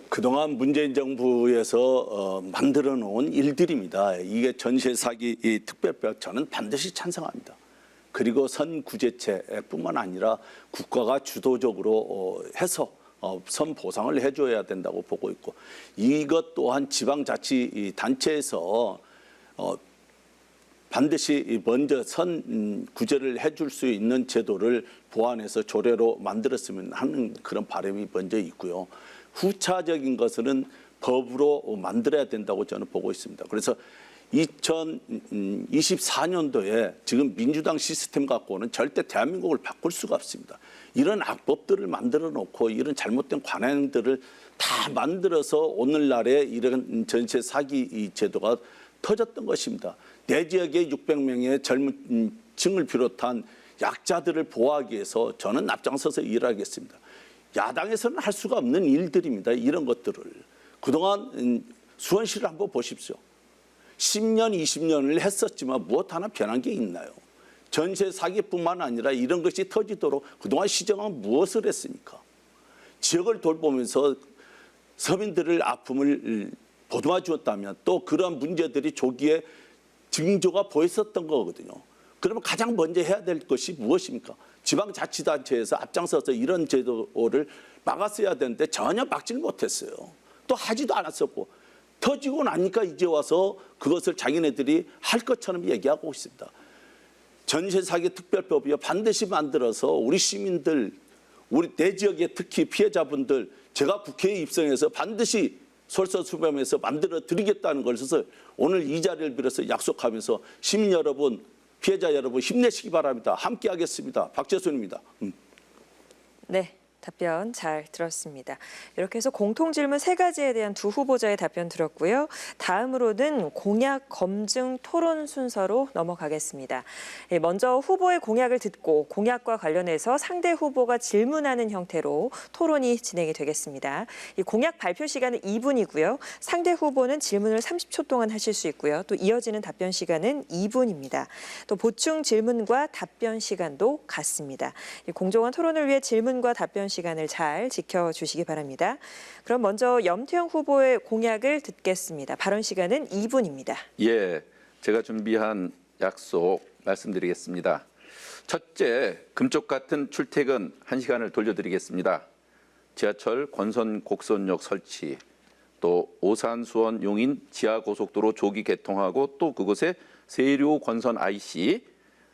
그동안 문재인 정부에서 만들어 놓은 일들입니다. 이게 전세 사기 이 특별법 저는 반드시 찬성합니다. 그리고 선구제체뿐만 아니라 국가가 주도적으로 해서 선 보상을 해줘야 된다고 보고 있고, 이것 또한 지방자치단체에서 반드시 먼저 선 구제를 해줄 수 있는 제도를 보완해서 조례로 만들었으면 하는 그런 바람이 먼저 있고요. 후차적인 것은 법으로 만들어야 된다고 저는 보고 있습니다. 그래서 2024년도에 지금 민주당 시스템 갖고는 절대 대한민국을 바꿀 수가 없습니다. 이런 악법들을 만들어 놓고 이런 잘못된 관행들을 다 만들어서 오늘날에 이런 전세 사기 제도가 터졌던 것입니다. 내 지역의 600명의 젊은 층을 비롯한 약자들을 보호하기 위해서 저는 앞장서서 일하겠습니다. 야당에서는 할 수가 없는 일들입니다. 이런 것들을. 그동안 수원시를 한번 보십시오. 10년, 20년을 했었지만 무엇 하나 변한 게 있나요? 전세 사기뿐만 아니라 이런 것이 터지도록 그동안 시정은 무엇을 했습니까? 지역을 돌보면서 서민들의 아픔을 보듬어 주었다면 또 그런 문제들이 조기에 징조가 보였었던 거거든요. 그러면 가장 먼저 해야 될 것이 무엇입니까? 지방자치단체에서 앞장서서 이런 제도를 막았어야 되는데 전혀 막지를 못했어요. 또 하지도 않았었고 터지고 나니까 이제 와서 그것을 자기네들이 할 것처럼 얘기하고 있습니다. 전세 사기 특별법이요 반드시 만들어서 우리 시민들, 우리 내 지역의 특히 피해자분들 제가 국회에 입성해서 반드시 솔선수범해서 만들어 드리겠다는 것을 오늘 이 자리를 빌어서 약속하면서 시민 여러분, 피해자 여러분 힘내시기 바랍니다. 함께 하겠습니다. 박재순입니다. 네. 답변 잘 들었습니다. 이렇게 해서 공통질문 3가지에 대한 두 후보자의 답변 들었고요. 다음으로는 공약 검증 토론 순서로 넘어가겠습니다. 먼저 후보의 공약을 듣고 공약과 관련해서 상대 후보가 질문하는 형태로 토론이 진행이 되겠습니다. 이 공약 발표 시간은 2분이고요. 상대 후보는 질문을 30초 동안 하실 수 있고요. 또 이어지는 답변 시간은 2분입니다. 또 보충 질문과 답변 시간도 같습니다. 이 공정한 토론을 위해 질문과 답변 시간을 잘 지켜주시기 바랍니다. 그럼 먼저 염태영 후보의 공약을 듣겠습니다. 발언 시간은 2분입니다. 예, 제가 준비한 약속 말씀드리겠습니다. 첫째, 금쪽 같은 출퇴근 1시간을 돌려드리겠습니다. 지하철 권선 곡선역 설치, 또 오산 수원 용인 지하고속도로 조기 개통하고 또 그곳에 세류 권선 IC,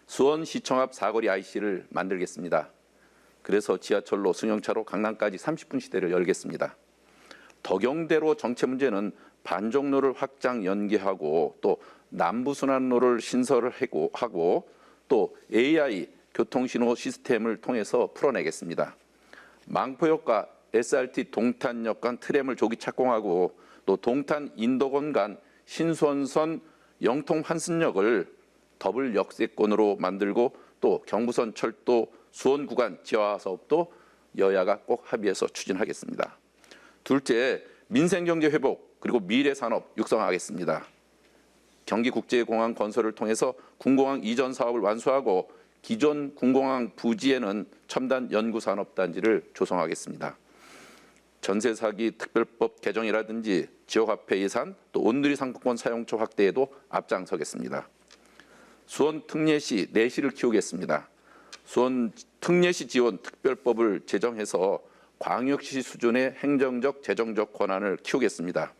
수원시청 앞 사거리 IC를 만들겠습니다. 그래서 지하철로 승용차로 강남까지 30분 시대를 열겠습니다. 덕영대로 정체 문제는 반정로를 확장 연계하고 또 남부순환로를 신설을 하고 또 AI 교통신호 시스템을 통해서 풀어내겠습니다. 망포역과 SRT 동탄역 간 트램을 조기 착공하고 또 동탄 인덕원 간 신수원선 영통 환승역을 더블 역세권으로 만들고 또 경부선 철도 수원 구간 지하 사업도 여야가 꼭 합의해서 추진하겠습니다. 둘째, 민생경제 회복 그리고 미래 산업 육성하겠습니다. 경기국제공항 건설을 통해서 군공항 이전 사업을 완수하고 기존 군공항 부지에는 첨단 연구산업단지를 조성하겠습니다. 전세 사기 특별법 개정이라든지 지역화폐 예산 또 온누리 상품권 사용처 확대에도 앞장서겠습니다. 수원 특례시 내시를 키우겠습니다. 수원 특례시 지원 특별법을 제정해서 광역시 수준의 행정적, 재정적 권한을 키우겠습니다.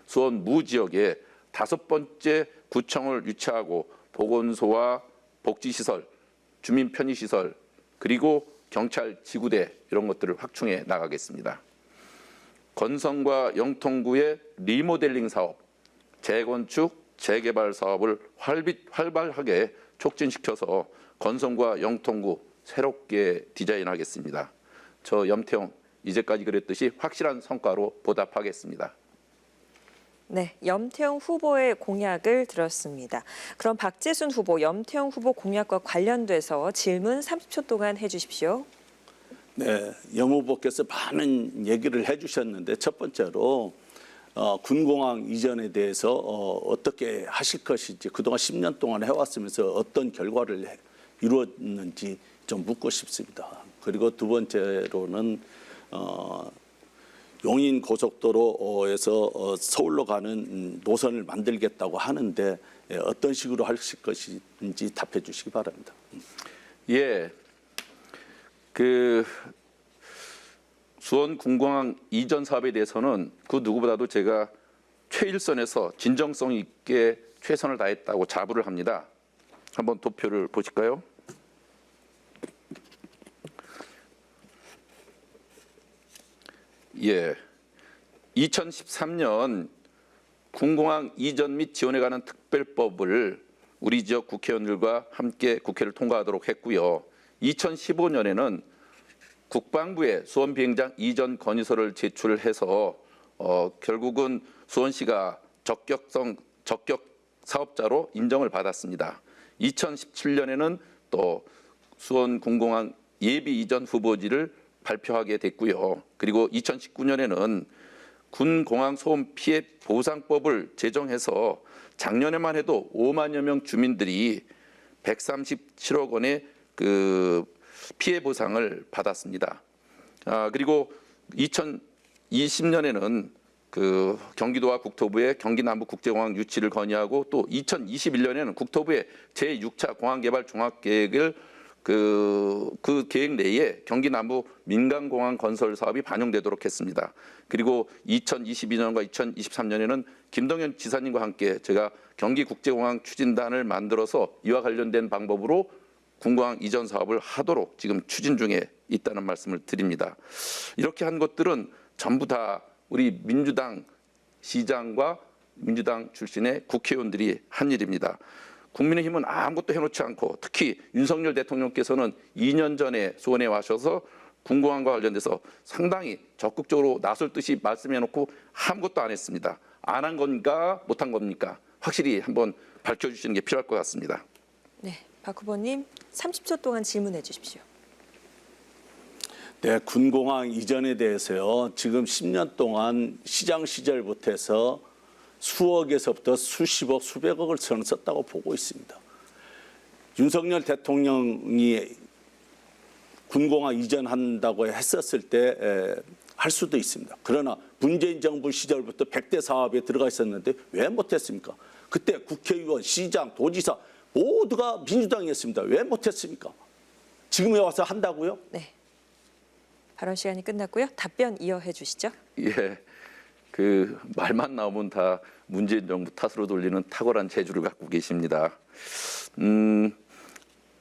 수원 무 지역에 5번째 구청을 유치하고 보건소와 복지시설, 주민 편의시설, 그리고 경찰 지구대 이런 것들을 확충해 나가겠습니다. 건성과 영통구의 리모델링 사업, 재건축, 재개발 사업을 활발하게 촉진시켜서 건성과 영통구 새롭게 디자인하겠습니다. 저 염태영 이제까지 그랬듯이 확실한 성과로 보답하겠습니다. 네, 염태영 후보의 공약을 들었습니다. 그럼 박재순 후보, 염태영 후보 공약과 관련돼서 질문 30초 동안 해주십시오. 네, 염 후보께서 많은 얘기를 해주셨는데 첫 번째로 군공항 이전에 대해서 어떻게 하실 것인지 그동안 10년 동안 해왔으면서 어떤 결과를 이루었는지 좀 묻고 싶습니다. 그리고 두 번째로는 용인 고속도로에서 서울로 가는 노선을 만들겠다고 하는데 어떤 식으로 하실 것인지 답해 주시기 바랍니다. 예, 그 수원 군공항 이전 사업에 대해서는 그 누구보다도 제가 최일선에서 진정성 있게 최선을 다했다고 자부를 합니다. 한번 도표를 보실까요? 예, 2013년 군공항 이전 및 지원에 관한 특별법을 우리 지역 국회의원들과 함께 국회를 통과하도록 했고요. 2015년에는 국방부에 수원 비행장 이전 건의서를 제출해서 결국은 수원시가 적격 사업자로 인정을 받았습니다. 2017년에는 또 수원 군공항 예비 이전 후보지를 발표하게 됐고요. 그리고 2019년에는 군공항 소음 피해 보상법을 제정해서 작년에만 해도 5만여 명 주민들이 137억 원의 그 피해 보상을 받았습니다. 그리고 2020년에는 그 경기도와 국토부에 경기 남부 국제공항 유치를 건의하고 또 2021년에는 국토부의 제6차 공항개발 종합계획을 그 계획 내에 경기 남부 민간공항 건설 사업이 반영되도록 했습니다. 그리고 2022년과 2023년에는 김동연 지사님과 함께 제가 경기국제공항 추진단을 만들어서 이와 관련된 방법으로 군공항 이전 사업을 하도록 지금 추진 중에 있다는 말씀을 드립니다. 이렇게 한 것들은 전부 다 우리 민주당 시장과 민주당 출신의 국회의원들이 한 일입니다. 국민의힘은 아무것도 해놓지 않고 특히 윤석열 대통령께서는 2년 전에 수원에 와셔서 군공항과 관련돼서 상당히 적극적으로 나설 듯이 말씀해놓고 아무것도 안 했습니다. 안 한 건가 못한 겁니까? 확실히 한번 밝혀주시는 게 필요할 것 같습니다. 네, 박 후보님 30초 동안 질문해 주십시오. 네, 군공항 이전에 대해서요. 지금 10년 동안 시장 시절부터 해서 수억에서부터 수십억, 수백억을 저는 썼다고 보고 있습니다. 윤석열 대통령이 군공항 이전한다고 했었을 때 할 수도 있습니다. 그러나 문재인 정부 시절부터 100대 사업에 들어가 있었는데 왜 못했습니까? 그때 국회의원, 시장, 도지사 모두가 민주당이었습니다. 왜 못했습니까? 지금에 와서 한다고요? 네, 발언 시간이 끝났고요. 답변 이어해 주시죠. 예, 그 말만 나오면 다 문재인 정부 탓으로 돌리는 탁월한 재주를 갖고 계십니다.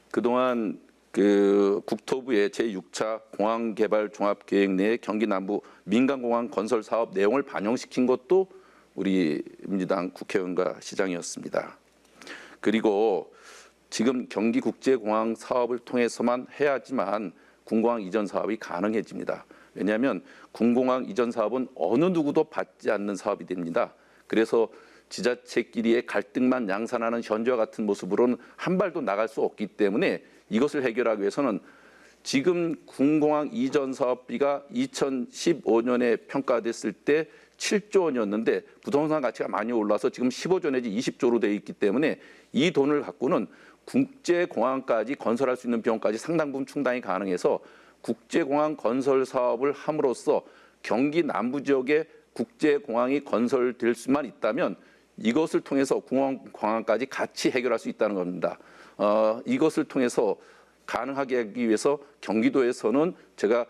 그동안 그 국토부의 제6차 공항개발 종합계획 내에 경기 남부 민간공항 건설 사업 내용을 반영시킨 것도 우리 민주당 국회의원과 시장이었습니다. 그리고 지금 경기국제공항 사업을 통해서만 해야지만 군공항 이전 사업이 가능해집니다. 왜냐하면 군공항 이전 사업은 어느 누구도 받지 않는 사업이 됩니다. 그래서 지자체끼리의 갈등만 양산하는 현재와 같은 모습으로는 한 발도 나갈 수 없기 때문에 이것을 해결하기 위해서는 지금 군공항 이전 사업비가 2015년에 평가됐을 때 7조 원이었는데 부동산 가치가 많이 올라서 지금 15조 내지 20조로 되어 있기 때문에 이 돈을 갖고는 국제공항까지 건설할 수 있는 비용까지 상당 부분 충당이 가능해서 국제공항 건설 사업을 함으로써 경기 남부 지역에 국제공항이 건설될 수만 있다면 이것을 통해서 공항까지 같이 해결할 수 있다는 겁니다. 이것을 통해서 가능하게 하기 위해서 경기도에서는 제가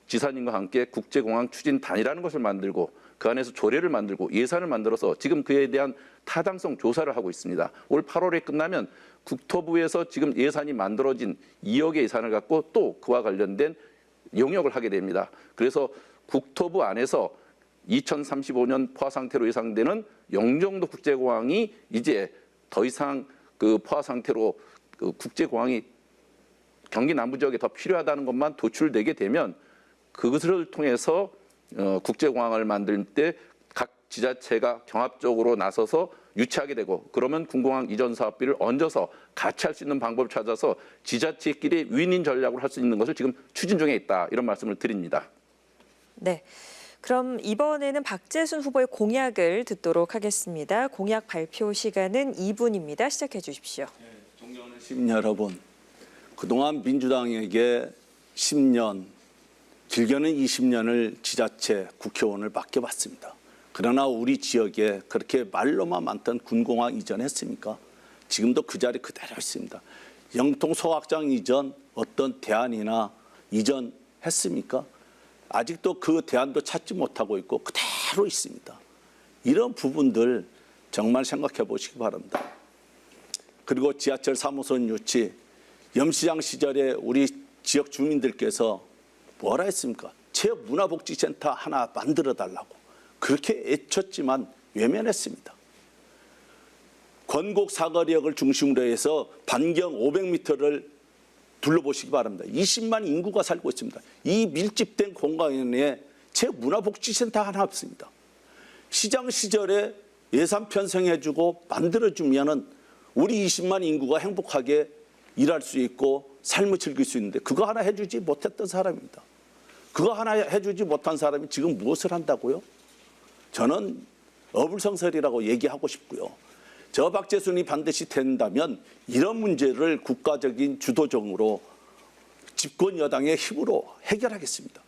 지사님과 함께 국제공항 추진단이라는 것을 만들고 그 안에서 조례를 만들고 예산을 만들어서 지금 그에 대한 타당성 조사를 하고 있습니다. 올 8월에 끝나면 국토부에서 지금 예산이 만들어진 2억의 예산을 갖고 또 그와 관련된 용역을 하게 됩니다. 그래서 국토부 안에서 2035년 포화 상태로 예상되는 영종도 국제공항이 이제 더 이상 그 포화 상태로 그 국제공항이 경기 남부 지역에 더 필요하다는 것만 도출되게 되면 그것을 통해서 국제공항을 만들 때 각 지자체가 경합적으로 나서서 유치하게 되고 그러면 군공항 이전 사업비를 얹어서 같이 할 수 있는 방법을 찾아서 지자체끼리 윈윈 전략을 할 수 있는 것을 지금 추진 중에 있다 이런 말씀을 드립니다. 네. 그럼 이번에는 박재순 후보의 공약을 듣도록 하겠습니다. 공약 발표 시간은 2분입니다. 시작해 주십시오. 존경하는 시민 여러분, 그동안 민주당에게 10년, 길게는 20년을 지자체 국회의원을 맡겨봤습니다. 그러나 우리 지역에 그렇게 말로만 많던 군공항 이전했습니까? 지금도 그 자리 그대로 있습니다. 영통 소각장 이전 어떤 대안이나 이전했습니까? 아직도 그 대안도 찾지 못하고 있고 그대로 있습니다. 이런 부분들 정말 생각해 보시기 바랍니다. 그리고 지하철 3호선 유치, 염시장 시절에 우리 지역 주민들께서 뭐라 했습니까? 체육문화복지센터 하나 만들어 달라고 그렇게 애쳤지만 외면했습니다. 건곡 사거리역을 중심으로 해서 반경 500m를 둘러보시기 바랍니다. 20만 인구가 살고 있습니다. 이 밀집된 공간에 체육문화복지센터 하나 없습니다. 시장 시절에 예산 편성해주고 만들어주면은 우리 20만 인구가 행복하게 일할 수 있고 삶을 즐길 수 있는데 그거 하나 해주지 못했던 사람입니다. 그거 하나 해주지 못한 사람이 지금 무엇을 한다고요? 저는 어불성설이라고 얘기하고 싶고요. 저 박재순이 반드시 된다면 이런 문제를 국가적인 주도적으로 집권 여당의 힘으로 해결하겠습니다.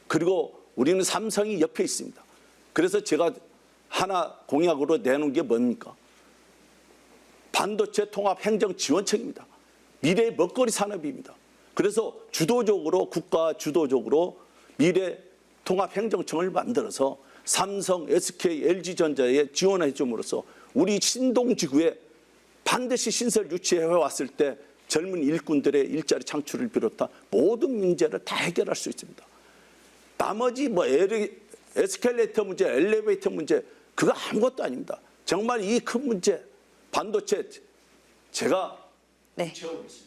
그리고 우리는 삼성이 옆에 있습니다. 그래서 제가 하나 공약으로 내놓은 게 뭡니까? 반도체 통합 행정 지원청입니다. 미래의 먹거리 산업입니다. 그래서 주도적으로 국가 주도적으로 미래 통합 행정청을 만들어서 삼성, SK, LG전자에 지원해 줌으로써 우리 신동지구에 반드시 신설 유치해 왔을 때 젊은 일꾼들의 일자리 창출을 비롯한 모든 문제를 다 해결할 수 있습니다. 나머지 뭐 에스컬레이터 문제, 엘리베이터 문제 그거 아무것도 아닙니다. 정말 이 큰 문제 반도체 제가 네.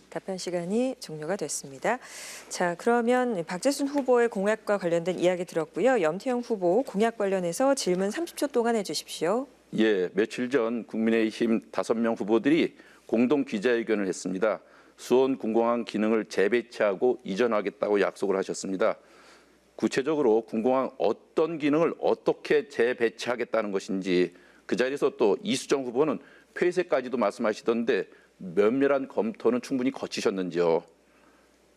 답변 시간이 종료가 됐습니다. 자, 그러면 박재순 후보의 공약과 관련된 이야기 들었고요. 염태영 후보 공약 관련해서 질문 30초 동안 해주십시오. 예, 며칠 전 국민의힘 5명 후보들이 공동 기자회견을 했습니다. 수원 군공항 기능을 재배치하고 이전하겠다고 약속을 하셨습니다. 구체적으로 군공항 어떤 기능을 어떻게 재배치하겠다는 것인지 그 자리에서 또 이수정 후보는 폐쇄까지도 말씀하시던데 면밀한 검토는 충분히 거치셨는지요?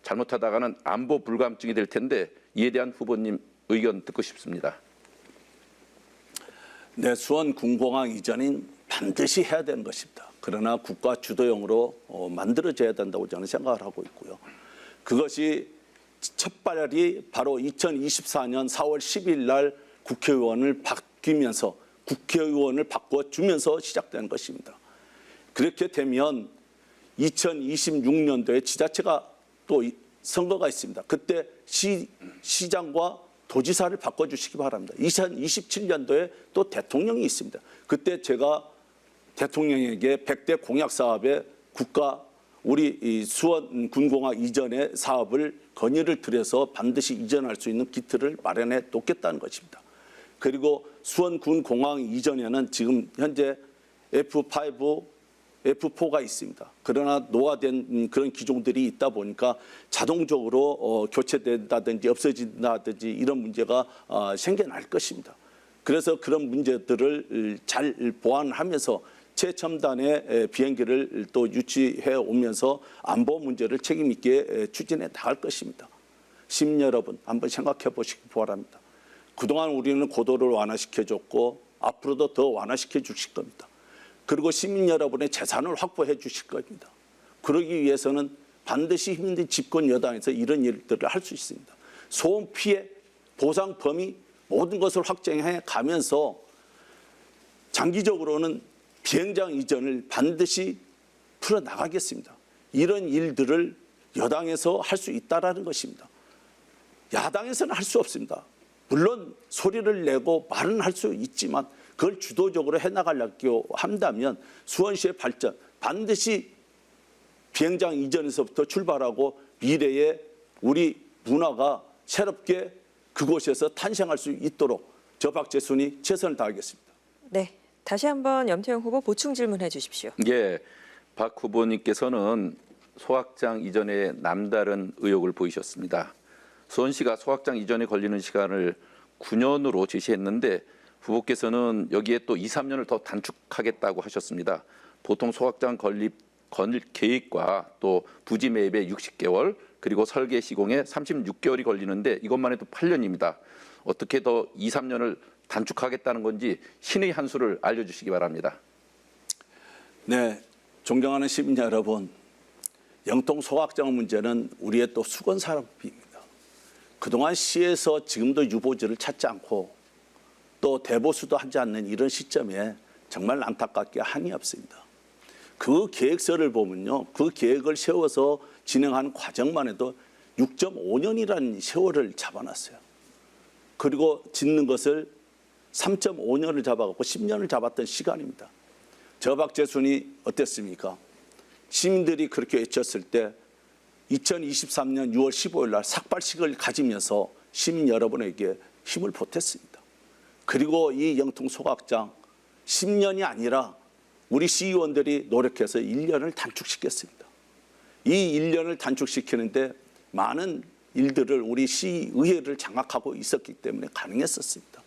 잘못하다가는 안보 불감증이 될 텐데 이에 대한 후보님 의견 듣고 싶습니다. 네, 수원 군공항 이전은 반드시 해야 되는 것입니다. 그러나 국가 주도형으로 만들어져야 된다고 저는 생각을 하고 있고요. 그것이 첫 발이 바로 2024년 4월 10일 날 국회의원을 바뀌면서 국회의원을 바꿔주면서 시작되는 것입니다. 그렇게 되면 2026년도에 지자체가 또 선거가 있습니다. 그때 시장과 도지사를 바꿔주시기 바랍니다. 2027년도에 또 대통령이 있습니다. 그때 제가 대통령에게 100대 공약 사업에 국가 우리 이 수원 군공항 이전의 사업을 건의를 드려서 반드시 이전할 수 있는 기틀을 마련해 놓겠다는 것입니다. 그리고 수원 군공항 이전에는 지금 현재 F5, F4가 있습니다. 그러나 노화된 그런 기종들이 있다 보니까 자동적으로 교체된다든지 없어진다든지 이런 문제가 생겨날 것입니다. 그래서 그런 문제들을 잘 보완하면서 최첨단의 비행기를 또 유치해 오면서 안보 문제를 책임 있게 추진해 나갈 것입니다. 시민 여러분 한번 생각해 보시기 바랍니다. 그동안 우리는 고도를 완화시켜줬고 앞으로도 더 완화시켜 주실 겁니다. 그리고 시민 여러분의 재산을 확보해 주실 겁니다. 그러기 위해서는 반드시 힘든 집권 여당에서 이런 일들을 할 수 있습니다. 소음 피해 보상 범위 모든 것을 확정해 가면서 장기적으로는 비행장 이전을 반드시 풀어나가겠습니다. 이런 일들을 여당에서 할 수 있다는 것입니다. 야당에서는 할 수 없습니다. 물론 소리를 내고 말은 할 수 있지만 그걸 주도적으로 해나가려고 한다면 수원시의 발전 반드시 비행장 이전에서부터 출발하고 미래의 우리 문화가 새롭게 그곳에서 탄생할 수 있도록 저 박재순이 최선을 다하겠습니다. 네, 다시 한번 염태영 후보 보충 질문해 주십시오. 예, 박 후보님께서는 소각장 이전에 남다른 의혹을 보이셨습니다. 수원시가 소각장 이전에 걸리는 시간을 9년으로 제시했는데 후보께서는 여기에 또 2, 3년을 더 단축하겠다고 하셨습니다. 보통 소각장 건립 계획과 또 부지 매입에 60개월 그리고 설계 시공에 36개월이 걸리는데 이것만 해도 8년입니다. 어떻게 더 2, 3년을 단축하겠다는 건지 신의 한 수를 알려주시기 바랍니다. 네, 존경하는 시민 여러분, 영통 소각장 문제는 우리의 또 수건 산업입니다. 그동안 시에서 지금도 유보지를 찾지 않고 또 대보수도 하지 않는 이런 시점에 정말 안타깝게 한이 없습니다. 그 계획서를 보면요, 그 계획을 세워서 진행하는 과정만 해도 6.5년이라는 세월을 잡아놨어요. 그리고 짓는 것을 3.5년을 잡아갖고 10년을 잡았던 시간입니다. 저박재순이 어땠습니까? 시민들이 그렇게 외쳤을 때 2023년 6월 15일 날 삭발식을 가지면서 시민 여러분에게 힘을 보탰습니다. 그리고 이 영통 소각장 10년이 아니라 우리 시의원들이 노력해서 1년을 단축시켰습니다. 이 1년을 단축시키는데 많은 일들을 우리 시의회를 장악하고 있었기 때문에 가능했었습니다.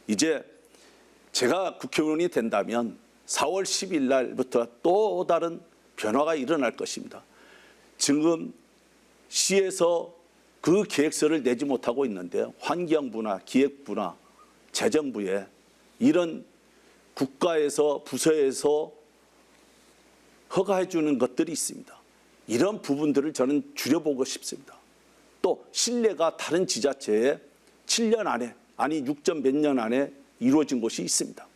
이제 제가 국회의원이 된다면 4월 10일 날부터 또 다른 변화가 일어날 것입니다. 지금 시에서 그 계획서를 내지 못하고 있는데 환경부나 기획부나 재정부에 이런 국가에서 부서에서 허가해 주는 것들이 있습니다. 이런 부분들을 저는 줄여보고 싶습니다. 또 신뢰가 다른 지자체에 7년 안에 아니 6점 몇 년 안에 이루어진 곳이 있습니다.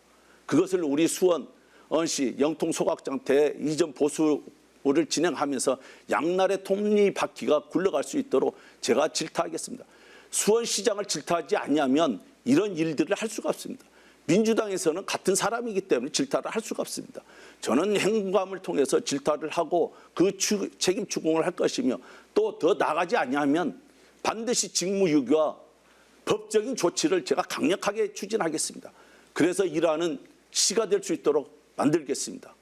그것을 우리 수원, 언시, 영통 소각장 대이전 보수를 진행하면서 양날의 톱니바퀴가 굴러갈 수 있도록 제가 질타하겠습니다. 수원시장을 질타하지 않냐면 이런 일들을 할 수가 없습니다. 민주당에서는 같은 사람이기 때문에 질타를 할 수가 없습니다. 저는 행감을 통해서 질타를 하고 그 책임 추궁을 할 것이며 또 더 나가지 않냐면 반드시 직무유기와 법적인 조치를 제가 강력하게 추진하겠습니다. 그래서 일하는 시가 될 수 있도록 만들겠습니다.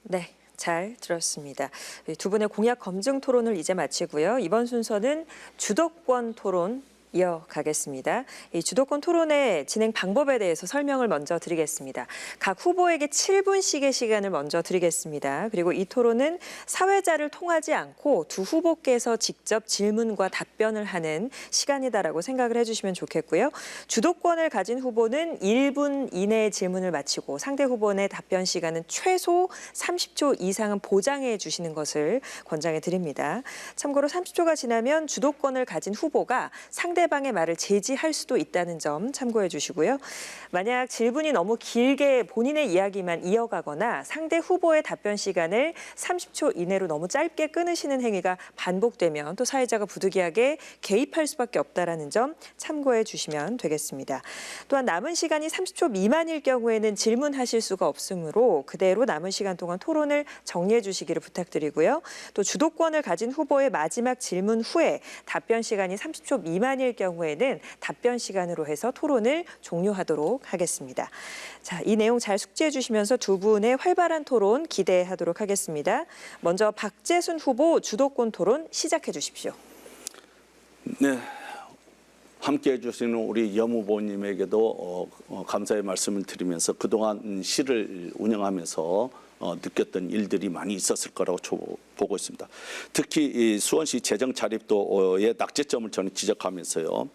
네. 잘 들었습니다. 두 분의 공약 검증 토론을 이제 마치고요. 이번 순서는 주도권 토론 이어가겠습니다. 이 주도권 토론의 진행 방법에 대해서 설명을 먼저 드리겠습니다. 각 후보에게 7분씩의 시간을 먼저 드리겠습니다. 그리고 이 토론은 사회자를 통하지 않고 두 후보께서 직접 질문과 답변을 하는 시간이다라고 생각을 해주시면 좋겠고요. 주도권을 가진 후보는 1분 이내의 질문을 마치고 상대 후보의 답변 시간은 최소 30초 이상은 보장해 주시는 것을 권장해 드립니다. 참고로 30초가 지나면 주도권을 가진 후보가 상대방의 말을 제지할 수도 있다는 점 참고해 주시고요. 만약 질문이 너무 길게 본인의 이야기만 이어가거나 상대 후보의 답변 시간을 30초 이내로 너무 짧게 끊으시는 행위가 반복되면 또 사회자가 부득이하게 개입할 수밖에 없다는 점 참고해 주시면 되겠습니다. 또한 남은 시간이 30초 미만일 경우에는 질문하실 수가 없으므로 그대로 남은 시간 동안 토론을 정리해 주시기를 부탁드리고요. 또 주도권을 가진 후보의 마지막 질문 후에 답변 시간이 30초 미만일 경우에는 답변 시간으로 해서 토론을 종료하도록 하겠습니다. 자, 이 내용 잘 숙지해 주시면서 두 분의 활발한 토론 기대하도록 하겠습니다. 먼저 박재순 후보 주도권 토론 시작해 주십시오. 네, 함께해 주시는 우리 염 후보님에게도 감사의 말씀을 드리면서 그동안 시를 운영하면서 느꼈던 일들이 많이 있었을 거라고 보고 있습니다. 특히 이 수원시 재정 자립도의 낙제점을 저는 지적하면서요.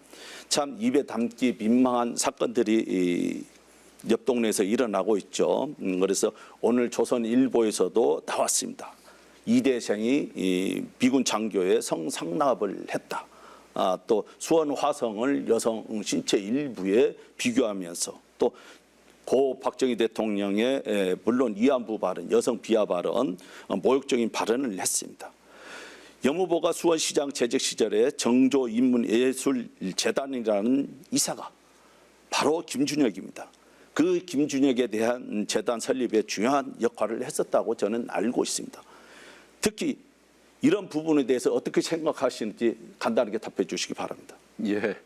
참 입에 담기 민망한 사건들이 옆 동네에서 일어나고 있죠. 그래서 오늘 조선일보에서도 나왔습니다. 이대생이 미군 장교에 성상납을 했다. 또 수원 화성을 여성 신체 일부에 비교하면서 또 고 박정희 대통령의 물론 위안부 발언, 여성 비하 발언, 모욕적인 발언을 했습니다. 염 후보가 수원시장 재직 시절에 정조인문예술재단이라는 이사가 바로 김준혁입니다. 그 김준혁에 대한 재단 설립에 중요한 역할을 했었다고 저는 알고 있습니다. 특히 이런 부분에 대해서 어떻게 생각하시는지 간단하게 답해 주시기 바랍니다. 예,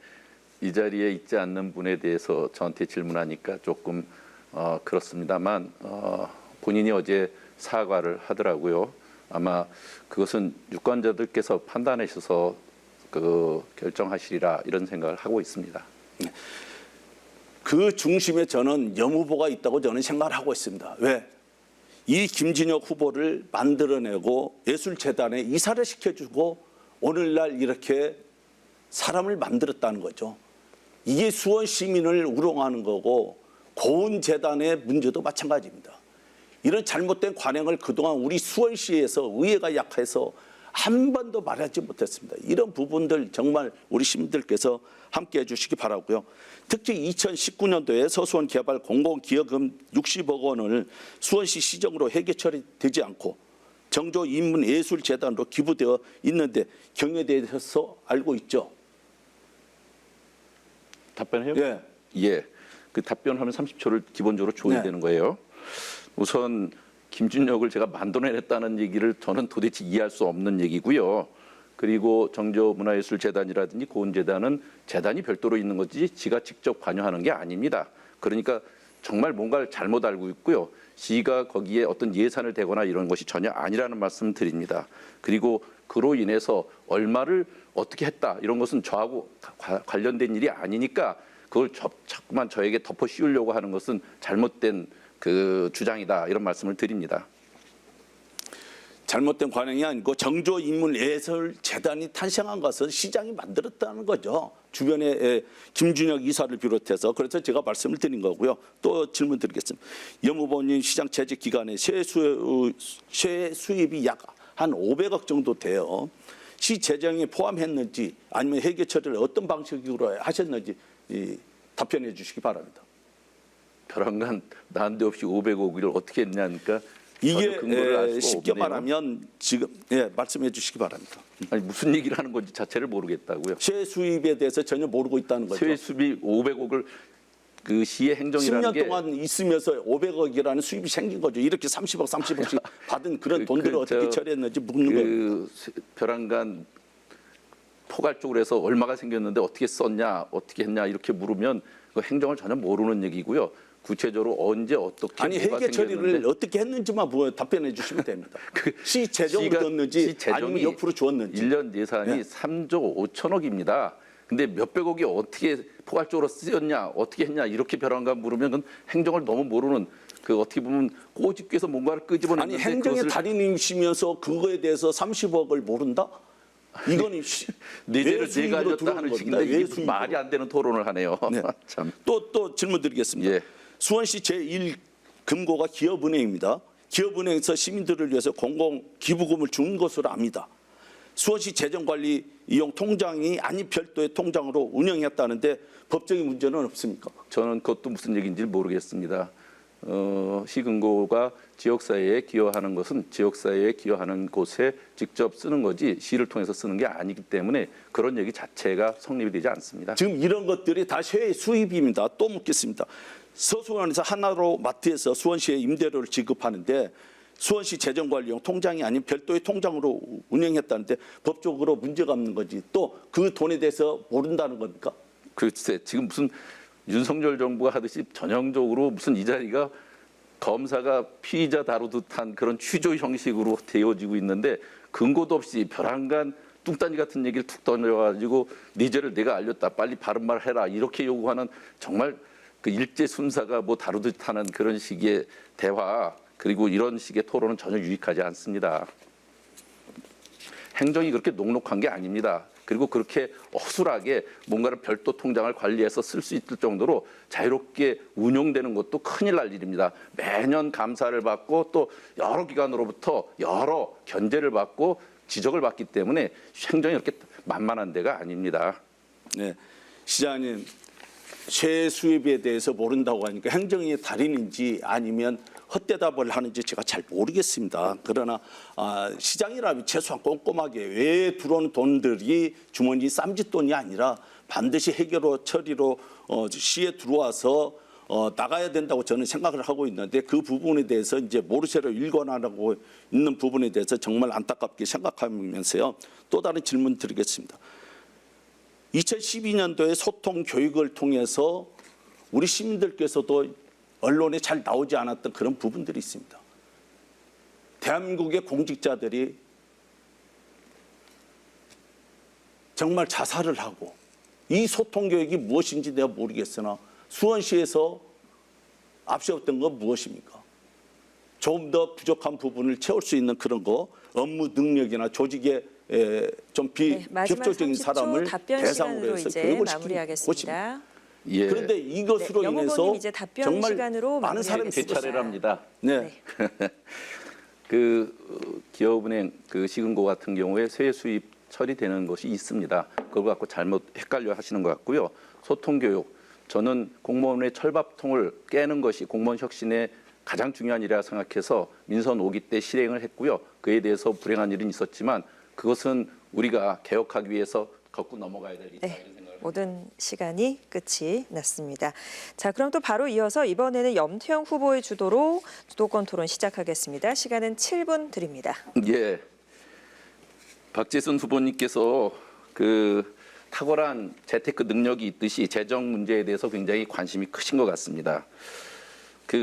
이 자리에 있지 않는 분에 대해서 저한테 질문하니까 조금 그렇습니다만 본인이 어제 사과를 하더라고요. 아마 그것은 유권자들께서 판단하셔서 결정하시리라 이런 생각을 하고 있습니다. 그 중심에 저는 염 후보가 있다고 저는 생각을 하고 있습니다. 왜? 이 김진혁 후보를 만들어내고 예술재단에 이사를 시켜주고 오늘날 이렇게 사람을 만들었다는 거죠. 이게 수원 시민을 우롱하는 거고 고은재단의 문제도 마찬가지입니다. 이런 잘못된 관행을 그동안 우리 수원시에서 의회가 약해서 한 번도 말하지 못했습니다. 이런 부분들 정말 우리 시민들께서 함께해 주시기 바라고요. 특히 2019년도에 서수원 개발 공공기여금 60억 원을 수원시 시정으로 회계 처리되지 않고 정조 인문예술재단으로 기부되어 있는데 경위에 대해서 알고 있죠? 답변해요? 예. 예. 그 답변하면 30초를 기본적으로 줘야 네. 되는 거예요. 우선 김준혁을 제가 만들어냈다는 얘기를 저는 도대체 이해할 수 없는 얘기고요. 그리고 정조문화예술재단이라든지 고은재단은 재단이 별도로 있는 거지 지가 직접 관여하는 게 아닙니다. 그러니까 정말 뭔가를 잘못 알고 있고요. 시가 거기에 어떤 예산을 대거나 이런 것이 전혀 아니라는 말씀 드립니다. 그리고 그로 인해서 얼마를 어떻게 했다 이런 것은 저하고 관련된 일이 아니니까 그걸 자꾸만 저에게 덮어 씌우려고 하는 것은 잘못된 그 주장이다 이런 말씀을 드립니다. 잘못된 관행이 아니고 정조인문예술재단이 탄생한 것은 시장이 만들었다는 거죠. 주변에 김준혁 이사를 비롯해서. 그래서 제가 말씀을 드린 거고요. 또 질문 드리겠습니다. 여무보님 시장 재직 기간에 세수입이 약 한 500억 정도 돼요. 시 재정에 포함했는지 아니면 회계 처리를 어떤 방식으로 하셨는지 답변해 주시기 바랍니다. 벼랑간 난데없이 500억을 어떻게 했냐니까 이게 근거를 알 수가 쉽게 없네요. 말하면 지금 말씀해 주시기 바랍니다. 아니 무슨 얘기를 하는 건지 자체를 모르겠다고요. 세수입에 대해서 전혀 모르고 있다는 거죠. 세수비 500억을 그 시의 행정이라는 10년 게 동안 있으면서 500억이라는 수입이 생긴 거죠. 이렇게 30억씩 받은 그런 돈들을 어떻게 처리했는지 묻는 거예요. 벼랑간 포괄적으로 해서 얼마가 생겼는데 어떻게 썼냐, 어떻게 했냐 이렇게 물으면 그 행정을 전혀 모르는 얘기고요. 구체적으로 언제 어떻게 아니 뭐가 회계 처리를 생겼는데 어떻게 했는지만 답변해 주시면 됩니다. 시 재정을 줬는지 아니면 옆으로 줬는지. 1년 예산이 3조 5천억입니다. 근데 몇백억이 어떻게 포괄적으로 쓰였냐, 어떻게 했냐 이렇게 벼랑간 물으면 그건 행정을 너무 모르는 그 어떻게 보면 꼬집게서 뭔가를 끄집어내는데 아니 행정의 달인이시면서 그거에 대해서 30억을 모른다? 이건 내재를 내가 알렸다 하는 식인데 이게 무슨 말이 안 되는 토론을 하네요. 네. 참. 또 질문 드리겠습니다. 예. 수원시 제1금고가 기업은행입니다. 기업은행에서 시민들을 위해서 공공기부금을 준 것으로 압니다. 수원시 재정관리 이용 통장이 아닌 별도의 통장으로 운영했다는데 법적인 문제는 없습니까? 저는 그것도 무슨 얘기인지 모르겠습니다. 시금고가 지역사회에 기여하는 것은 지역사회에 기여하는 곳에 직접 쓰는 거지 시를 통해서 쓰는 게 아니기 때문에 그런 얘기 자체가 성립이 되지 않습니다. 지금 이런 것들이 다 세의 수입입니다. 또 묻겠습니다. 서수원에서 하나로 마트에서 수원시에 임대료를 지급하는데 수원시 재정관리용 통장이 아닌 별도의 통장으로 운영했다는데 법적으로 문제가 없는 거지. 또 그 돈에 대해서 모른다는 겁니까? 글쎄 지금 무슨 윤석열 정부가 하듯이 전형적으로 무슨 이 자리가 검사가 피의자 다루듯한 그런 취조 형식으로 되어지고 있는데 근거도 없이 벼랑간 뚱딴지 같은 얘기를 툭 던져가지고 네 죄를 내가 알렸다 빨리 바른 말 해라 이렇게 요구하는 정말 그 일제 순사가 뭐 다루듯하는 그런 식의 대화 그리고 이런 식의 토론은 전혀 유익하지 않습니다. 행정이 그렇게 녹록한 게 아닙니다. 그리고 그렇게 허술하게 뭔가를 별도 통장을 관리해서 쓸 수 있을 정도로 자유롭게 운용되는 것도 큰일 날 일입니다. 매년 감사를 받고 또 여러 기관으로부터 여러 견제를 받고 지적을 받기 때문에 행정이 그렇게 만만한 데가 아닙니다. 네, 시장님 세수입에 대해서 모른다고 하니까 행정의 달인인지 아니면 헛대답을 하는지 제가 잘 모르겠습니다. 그러나 시장이라면 최소한 꼼꼼하게 왜 들어오는 돈들이 주머니 쌈짓돈이 아니라 반드시 해결로 처리로 시에 들어와서 나가야 된다고 저는 생각을 하고 있는데 그 부분에 대해서 이제 모르쇠로 일관하고 있는 부분에 대해서 정말 안타깝게 생각하면서요. 또 다른 질문 드리겠습니다. 2012년도에 소통 교육을 통해서 우리 시민들께서도 언론에 잘 나오지 않았던 그런 부분들이 있습니다. 대한민국의 공직자들이 정말 자살을 하고 이 소통 교육이 무엇인지 내가 모르겠으나 수원시에서 앞세웠던 건 무엇입니까? 조금 더 부족한 부분을 채울 수 있는 그런 거 업무 능력이나 조직의 좀 마지막 비협조적인 30초 사람을 답변 대상으로 시간으로 해서 이제 교육을 시키는 마무리하겠습니다. 것입니다. 예, 그런데 이것으로 네, 영 인해서 후보님 이제 답변 정말 시간으로 많은 사람이 제 마무리하겠습니다. 차례랍니다. 네. 기업은행 시금고 같은 경우에 세액 수입 처리되는 것이 있습니다. 그걸 갖고 잘못 헷갈려 하시는 것 같고요. 소통 교육, 저는 공무원의 철밥통을 깨는 것이 공무원 혁신의 가장 중요한 일이라 생각해서 민선 5기 때 실행을 했고요. 그에 대해서 불행한 일은 있었지만 그것은 우리가 개혁하기 위해서 걷고 넘어가야 될 일이다. 이런 생각을 모든 시간이 끝이 났습니다. 자, 그럼 또 바로 이어서 이번에는 염태영 후보의 주도로 주도권 토론 시작하겠습니다. 시간은 7분 드립니다. 예, 박재선 후보님께서 탁월한 재테크 능력이 있듯이 재정 문제에 대해서 굉장히 관심이 크신 것 같습니다.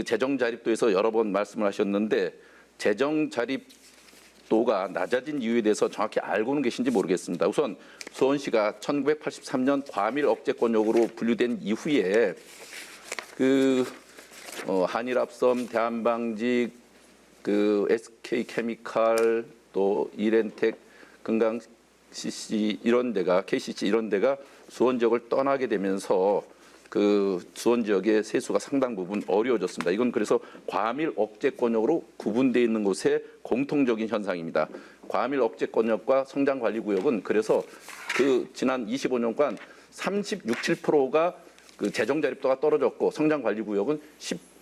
재정 자립도에서 여러 번 말씀을 하셨는데 재정 자립도가 낮아진 이유에 대해서 정확히 알고는 계신지 모르겠습니다. 우선 수원시가 1983년 과밀 억제권역으로 분류된 이후에 한일합섬, 대한방직, SK케미칼, 또 이렌텍, 금강 CC 이런 데가 KCC 이런 데가 수원 지역을 떠나게 되면서 수원 지역의 세수가 상당 부분 어려워졌습니다. 이건 그래서 과밀 억제권역으로 구분되어 있는 곳의 공통적인 현상입니다. 과밀 억제권역과 성장관리구역은 그래서 지난 25년간 36~7%가 재정 자립도가 떨어졌고 성장관리구역은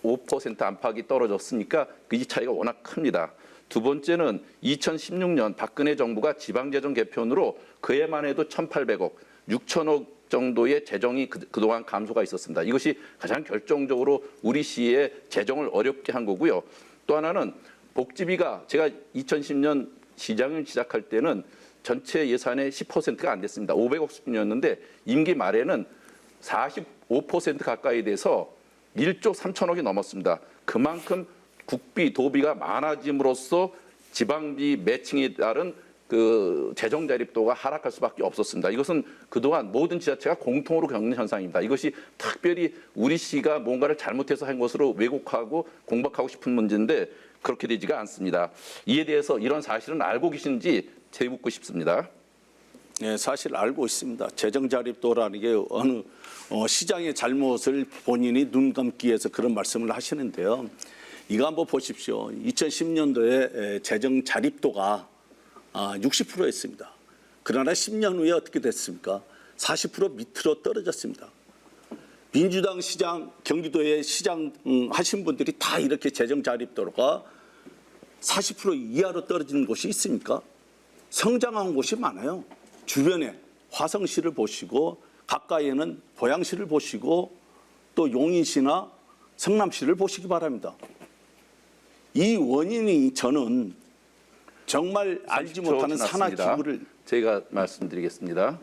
15% 안팎이 떨어졌으니까 이 차이가 워낙 큽니다. 두 번째는 2016년 박근혜 정부가 지방재정 개편으로 그해만 해도 1,800억, 6천억 정도의 재정이 그동안 감소가 있었습니다. 이것이 가장 결정적으로 우리 시의 재정을 어렵게 한 거고요. 또 하나는 복지비가 제가 2010년 시장을 시작할 때는 전체 예산의 10%가 안 됐습니다. 500억 수준이었는데 임기 말에는 45% 가까이 돼서 1조 3천억이 넘었습니다. 그만큼 국비, 도비가 많아짐으로써 지방비 매칭에 따른 재정 자립도가 하락할 수밖에 없었습니다. 이것은 그동안 모든 지자체가 공통으로 겪는 현상입니다. 이것이 특별히 우리 시가 뭔가를 잘못해서 한 것으로 왜곡하고 공박하고 싶은 문제인데 그렇게 되지가 않습니다. 이에 대해서 이런 사실은 알고 계신지 되묻고 싶습니다. 네, 사실 알고 있습니다. 재정 자립도라는 게 어느 시장의 잘못을 본인이 눈 감기 위해서 그런 말씀을 하시는데요. 이거 한번 보십시오. 2010년도에 재정 자립도가 60%였습니다. 그러나 10년 후에 어떻게 됐습니까? 40% 밑으로 떨어졌습니다. 민주당 시장, 경기도의 시장 하신 분들이 다 이렇게 재정 자립도가 40% 이하로 떨어지는 곳이 있습니까? 성장한 곳이 많아요. 주변에 화성시를 보시고 가까이에는 고양시를 보시고 또 용인시나 성남시를 보시기 바랍니다. 이 원인이 저는 정말 알지 못하는 산하 기구를 제가 말씀드리겠습니다.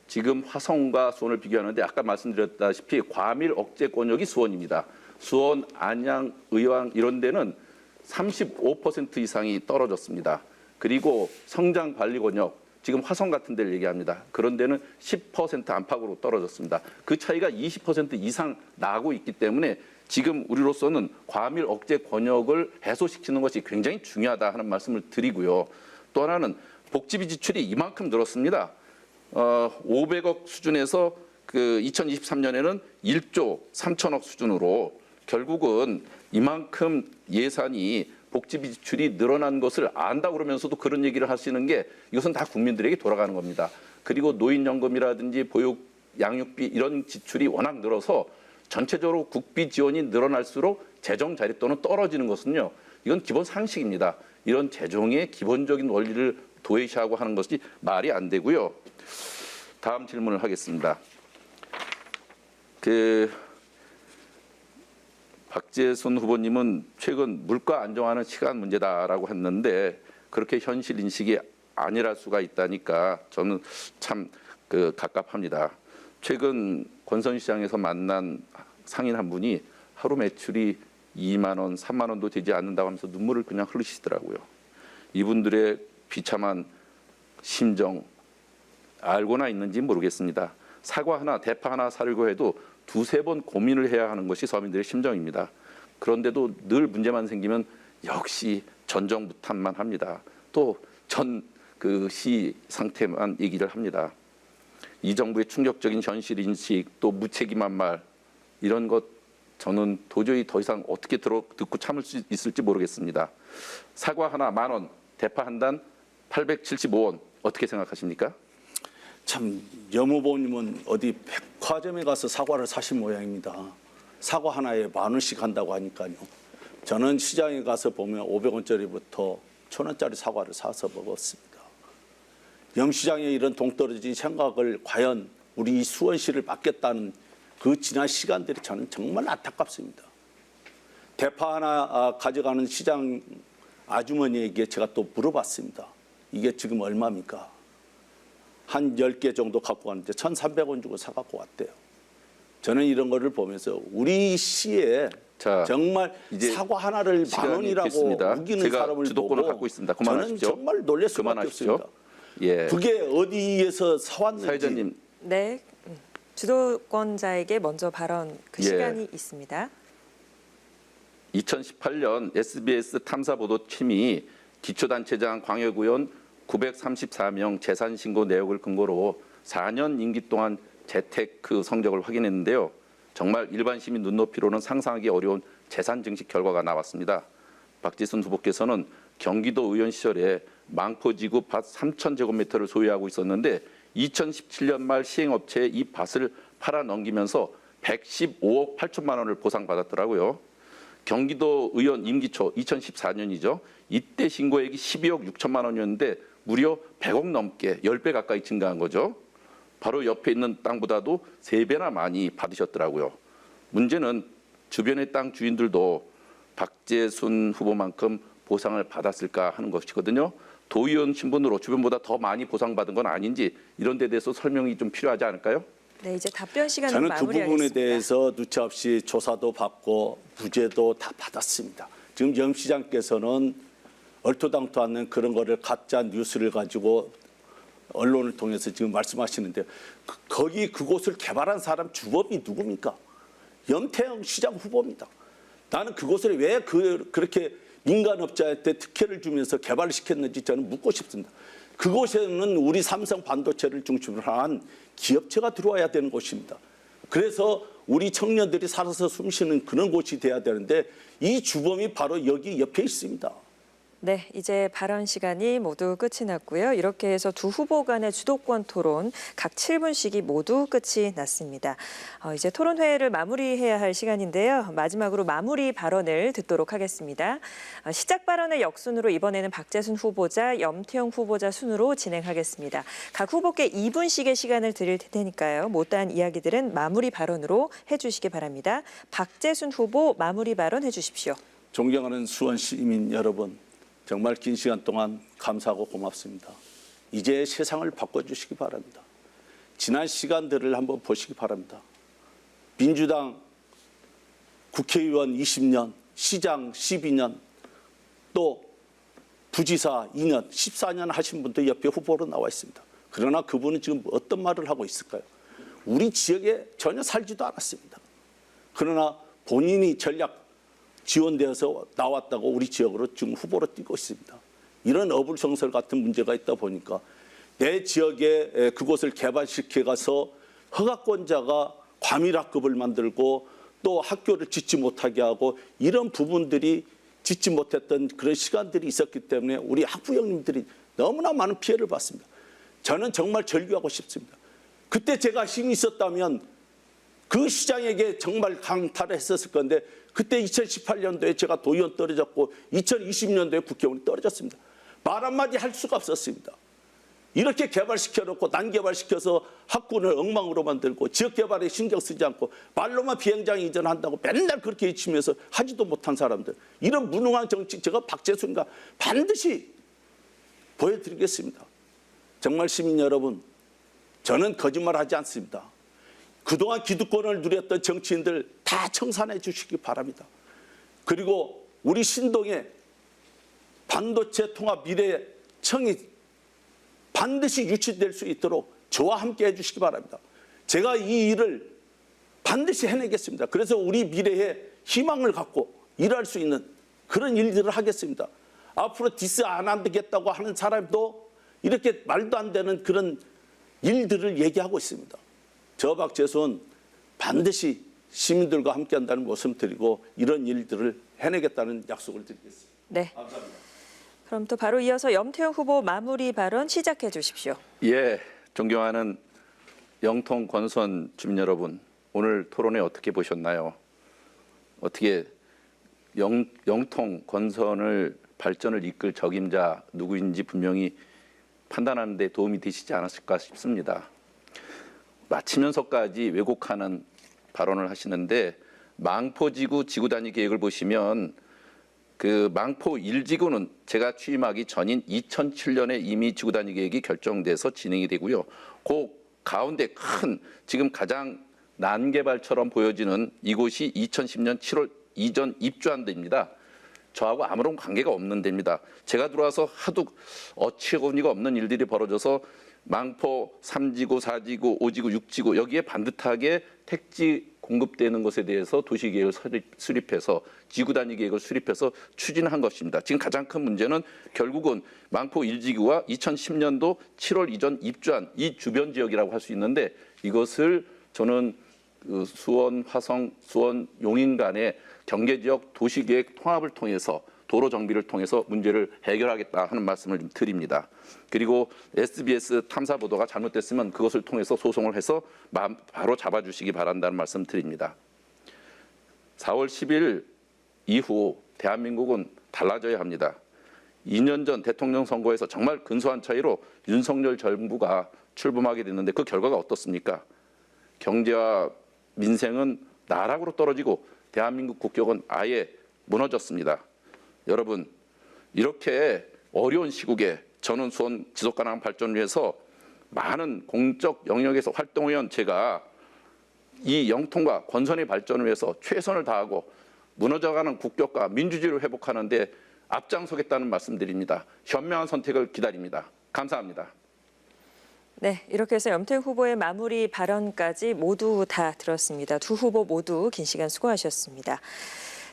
지금 화성과 수원을 비교하는데 아까 말씀드렸다시피 과밀 억제권역이 수원입니다. 수원, 안양, 의왕 이런 데는 35% 이상이 떨어졌습니다. 그리고 성장관리권역, 지금 화성 같은 데를 얘기합니다. 그런 데는 10% 안팎으로 떨어졌습니다. 그 차이가 20% 이상 나고 있기 때문에 지금 우리로서는 과밀 억제 권역을 해소시키는 것이 굉장히 중요하다 하는 말씀을 드리고요. 또 하나는 복지비 지출이 이만큼 늘었습니다. 500억 수준에서 2023년에는 1조 3천억 수준으로 결국은 이만큼 예산이 복지비 지출이 늘어난 것을 안다 그러면서도 그런 얘기를 하시는 게 이것은 다 국민들에게 돌아가는 겁니다. 그리고 노인연금이라든지 보육, 양육비 이런 지출이 워낙 늘어서 전체적으로 국비 지원이 늘어날수록 재정 자립도는 떨어지는 것은요. 이건 기본 상식입니다. 이런 재정의 기본적인 원리를 도외시하고 하는 것이 말이 안 되고요. 다음 질문을 하겠습니다. 박재선 후보님은 최근 물가 안정화는 시간 문제다라고 했는데 그렇게 현실 인식이 아니랄 수가 있다니까 저는 참 갑갑합니다. 최근 권선시장에서 만난 상인 한 분이 하루 매출이 2만 원, 3만 원도 되지 않는다고 하면서 눈물을 그냥 흘리시더라고요. 이분들의 비참한 심정 알고나 있는지 모르겠습니다. 사과 하나, 대파 하나 사려고 해도 두세 번 고민을 해야 하는 것이 서민들의 심정입니다. 그런데도 늘 문제만 생기면 역시 전정부탄만 합니다. 또 전 그 시 상태만 얘기를 합니다. 이 정부의 충격적인 현실 인식, 또 무책임한 말, 이런 것 저는 도저히 더 이상 어떻게 듣고 참을 수 있을지 모르겠습니다. 사과 하나 10,000원, 대파 한 단 875원, 어떻게 생각하십니까? 참 여무보님은 어디 백화점에 가서 사과를 사신 모양입니다. 사과 하나에 10,000원씩 한다고 하니까요. 저는 시장에 가서 보면 500원짜리부터 1,000원짜리 사과를 사서 먹었습니다. 염시장의 이런 동떨어진 생각을 과연 우리 수원시를 맡겠다는 그 지난 시간들이 저는 정말 안타깝습니다. 대파 하나 가져가는 시장 아주머니에게 제가 또 물어봤습니다. 이게 지금 얼마입니까? 한 10개 정도 갖고 갔는데 1,300원 주고 사갖고 왔대요. 저는 이런 거를 보면서 우리 시에 자, 정말 이제 사과 하나를 10,000원이라고 됐습니다. 우기는 제가 사람을 주도권을 보고 갖고 있습니다. 저는 그만하십시오. 정말 놀랄 수밖에 그만하십시오. 없습니다. 예, 그게 어디에서 사왔는지. 사회자님, 네, 주도권자에게 먼저 발언 그 예. 시간이 있습니다. 2018년 SBS 탐사보도 팀이 기초단체장 광역의원 934명 재산 신고 내역을 근거로 4년 임기 동안 재테크 성적을 확인했는데요. 정말 일반 시민 눈높이로는 상상하기 어려운 재산 증식 결과가 나왔습니다. 박지순 후보께서는 경기도 의원 시절에 망포지구 밭 3,000제곱미터를 소유하고 있었는데 2017년 말 시행업체에 이 밭을 팔아 넘기면서 115억 8천만 원을 보상받았더라고요. 경기도 의원 임기 초 2014년이죠. 이때 신고액이 12억 6천만 원이었는데 무려 100억 넘게 10배 가까이 증가한 거죠. 바로 옆에 있는 땅보다도 3배나 많이 받으셨더라고요. 문제는 주변의 땅 주인들도 박재순 후보만큼 보상을 받았을까 하는 것이거든요. 도의원 신분으로 주변보다 더 많이 보상받은 건 아닌지 이런 데 대해서 설명이 좀 필요하지 않을까요? 네, 이제 답변 시간을 저는 그 마무리하겠습니다. 부분에 대해서 누차 없이 조사도 받고 부재도 다 받았습니다. 지금 염 시장께서는 얼토당토 않는 그런 거를 가짜 뉴스를 가지고 언론을 통해서 지금 말씀하시는데 거기 그곳을 개발한 사람 주범이 누굽니까? 염태영 시장 후보입니다. 나는 그곳을 왜 그렇게 민간업자한테 특혜를 주면서 개발을 시켰는지 저는 묻고 싶습니다. 그곳에는 우리 삼성 반도체를 중심으로 한 기업체가 들어와야 되는 곳입니다. 그래서 우리 청년들이 살아서 숨쉬는 그런 곳이 돼야 되는데 이 주범이 바로 여기 옆에 있습니다. 네, 이제 발언 시간이 모두 끝이 났고요. 이렇게 해서 두 후보 간의 주도권 토론 각 7분씩이 모두 끝이 났습니다. 이제 토론회를 마무리해야 할 시간인데요. 마지막으로 마무리 발언을 듣도록 하겠습니다. 시작 발언의 역순으로 이번에는 박재순 후보자, 염태영 후보자 순으로 진행하겠습니다. 각 후보께 2분씩의 시간을 드릴 테니까요. 못다한 이야기들은 마무리 발언으로 해주시기 바랍니다. 박재순 후보 마무리 발언 해주십시오. 존경하는 수원 시민 여러분. 정말 긴 시간 동안 감사하고 고맙습니다. 이제 세상을 바꿔주시기 바랍니다. 지난 시간들을 한번 보시기 바랍니다. 민주당 국회의원 20년, 시장 12년, 또 부지사 2년, 14년 하신 분도 옆에 후보로 나와 있습니다. 그러나 그분은 지금 어떤 말을 하고 있을까요? 우리 지역에 전혀 살지도 않았습니다. 그러나 본인이 전략 지원되어서 나왔다고 우리 지역으로 지금 후보로 뛰고 있습니다. 이런 어불성설 같은 문제가 있다 보니까 내 지역에 그곳을 개발시켜 가서 허가권자가 과밀학급을 만들고 또 학교를 짓지 못하게 하고 이런 부분들이 짓지 못했던 그런 시간들이 있었기 때문에 우리 학부형님들이 너무나 많은 피해를 봤습니다. 저는 정말 절규하고 싶습니다. 그때 제가 힘이 있었다면 그 시장에게 정말 강탈을 했었을 건데 그때 2018년도에 제가 도의원 떨어졌고 2020년도에 국회의원이 떨어졌습니다. 말 한마디 할 수가 없었습니다. 이렇게 개발시켜놓고 난개발시켜서 학군을 엉망으로 만들고 지역개발에 신경 쓰지 않고 말로만 비행장 이전한다고 맨날 그렇게 외치면서 하지도 못한 사람들. 이런 무능한 정치 제가 박재순과 반드시 보여드리겠습니다. 정말 시민 여러분, 저는 거짓말하지 않습니다. 그동안 기득권을 누렸던 정치인들 다 청산해 주시기 바랍니다. 그리고 우리 신동에 반도체 통합 미래청이 반드시 유치될 수 있도록 저와 함께 해주시기 바랍니다. 제가 이 일을 반드시 해내겠습니다. 그래서 우리 미래에 희망을 갖고 일할 수 있는 그런 일들을 하겠습니다. 앞으로 디스 안 하겠다고 하는 사람도 이렇게 말도 안 되는 그런 일들을 얘기하고 있습니다. 저박재수는 반드시 시민들과 함께한다는 말씀 드리고 이런 일들을 해내겠다는 약속을 드리겠습니다. 네. 감사합니다. 그럼 또 바로 이어서 염태영 후보 마무리 발언 시작해 주십시오. 예, 존경하는 영통 권선 주민 여러분, 오늘 토론회 어떻게 보셨나요? 어떻게 영통 권선을 발전을 이끌 적임자 누구인지 분명히 판단하는 데 도움이 되시지 않았을까 싶습니다. 마치면서까지 왜곡하는 발언을 하시는데 망포지구 지구단위 계획을 보시면 그 망포 1지구는 제가 취임하기 전인 2007년에 이미 지구단위 계획이 결정돼서 진행이 되고요. 그 가운데 큰 지금 가장 난개발처럼 보여지는 이곳이 2010년 7월 이전 입주한 데입니다. 저하고 아무런 관계가 없는 데입니다. 제가 들어와서 하도 어처구니가 없는 일들이 벌어져서 망포 3지구, 4지구, 5지구, 6지구 여기에 반듯하게 택지 공급되는 것에 대해서 도시계획을 수립해서 지구단위 계획을 수립해서 추진한 것입니다. 지금 가장 큰 문제는 결국은 망포 1지구와 2010년도 7월 이전 입주한 이 주변 지역이라고 할 수 있는데 이것을 저는 그 수원, 화성, 수원, 용인 간의 경계지역 도시계획 통합을 통해서 도로 정비를 통해서 문제를 해결하겠다 하는 말씀을 좀 드립니다. 그리고 SBS 탐사 보도가 잘못됐으면 그것을 통해서 소송을 해서 바로 잡아주시기 바란다는 말씀 드립니다. 4월 10일 이후 대한민국은 달라져야 합니다. 2년 전 대통령 선거에서 정말 근소한 차이로 윤석열 정부가 출범하게 됐는데 그 결과가 어떻습니까? 경제와 민생은 나락으로 떨어지고 대한민국 국격은 아예 무너졌습니다. 여러분, 이렇게 어려운 시국에 저는 수원 지속가능한 발전을 위해서 많은 공적 영역에서 활동해온 제가 이 영통과 권선의 발전을 위해서 최선을 다하고 무너져가는 국격과 민주주의를 회복하는 데 앞장서겠다는 말씀드립니다. 현명한 선택을 기다립니다. 감사합니다. 네, 이렇게 해서 염태영 후보의 마무리 발언까지 모두 다 들었습니다. 두 후보 모두 긴 시간 수고하셨습니다.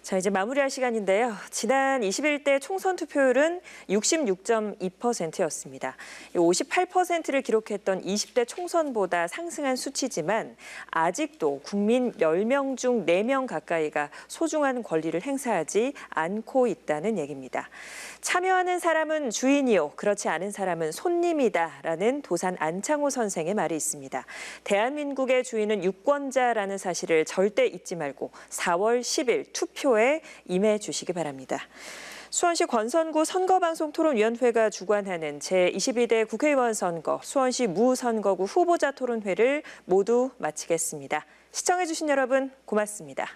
자, 이제 마무리할 시간인데요. 지난 21대 총선 투표율은 66.2%였습니다. 58%를 기록했던 20대 총선보다 상승한 수치지만 아직도 국민 10명 중 4명 가까이가 소중한 권리를 행사하지 않고 있다는 얘기입니다. 참여하는 사람은 주인이요, 그렇지 않은 사람은 손님이다라는 도산 안창호 선생의 말이 있습니다. 대한민국의 주인은 유권자라는 사실을 절대 잊지 말고 4월 10일 투표에 임해 주시기 바랍니다. 수원시 권선구 선거방송토론위원회가 주관하는 제22대 국회의원 선거 수원시 무선거구 후보자 토론회를 모두 마치겠습니다. 시청해주신 여러분 고맙습니다.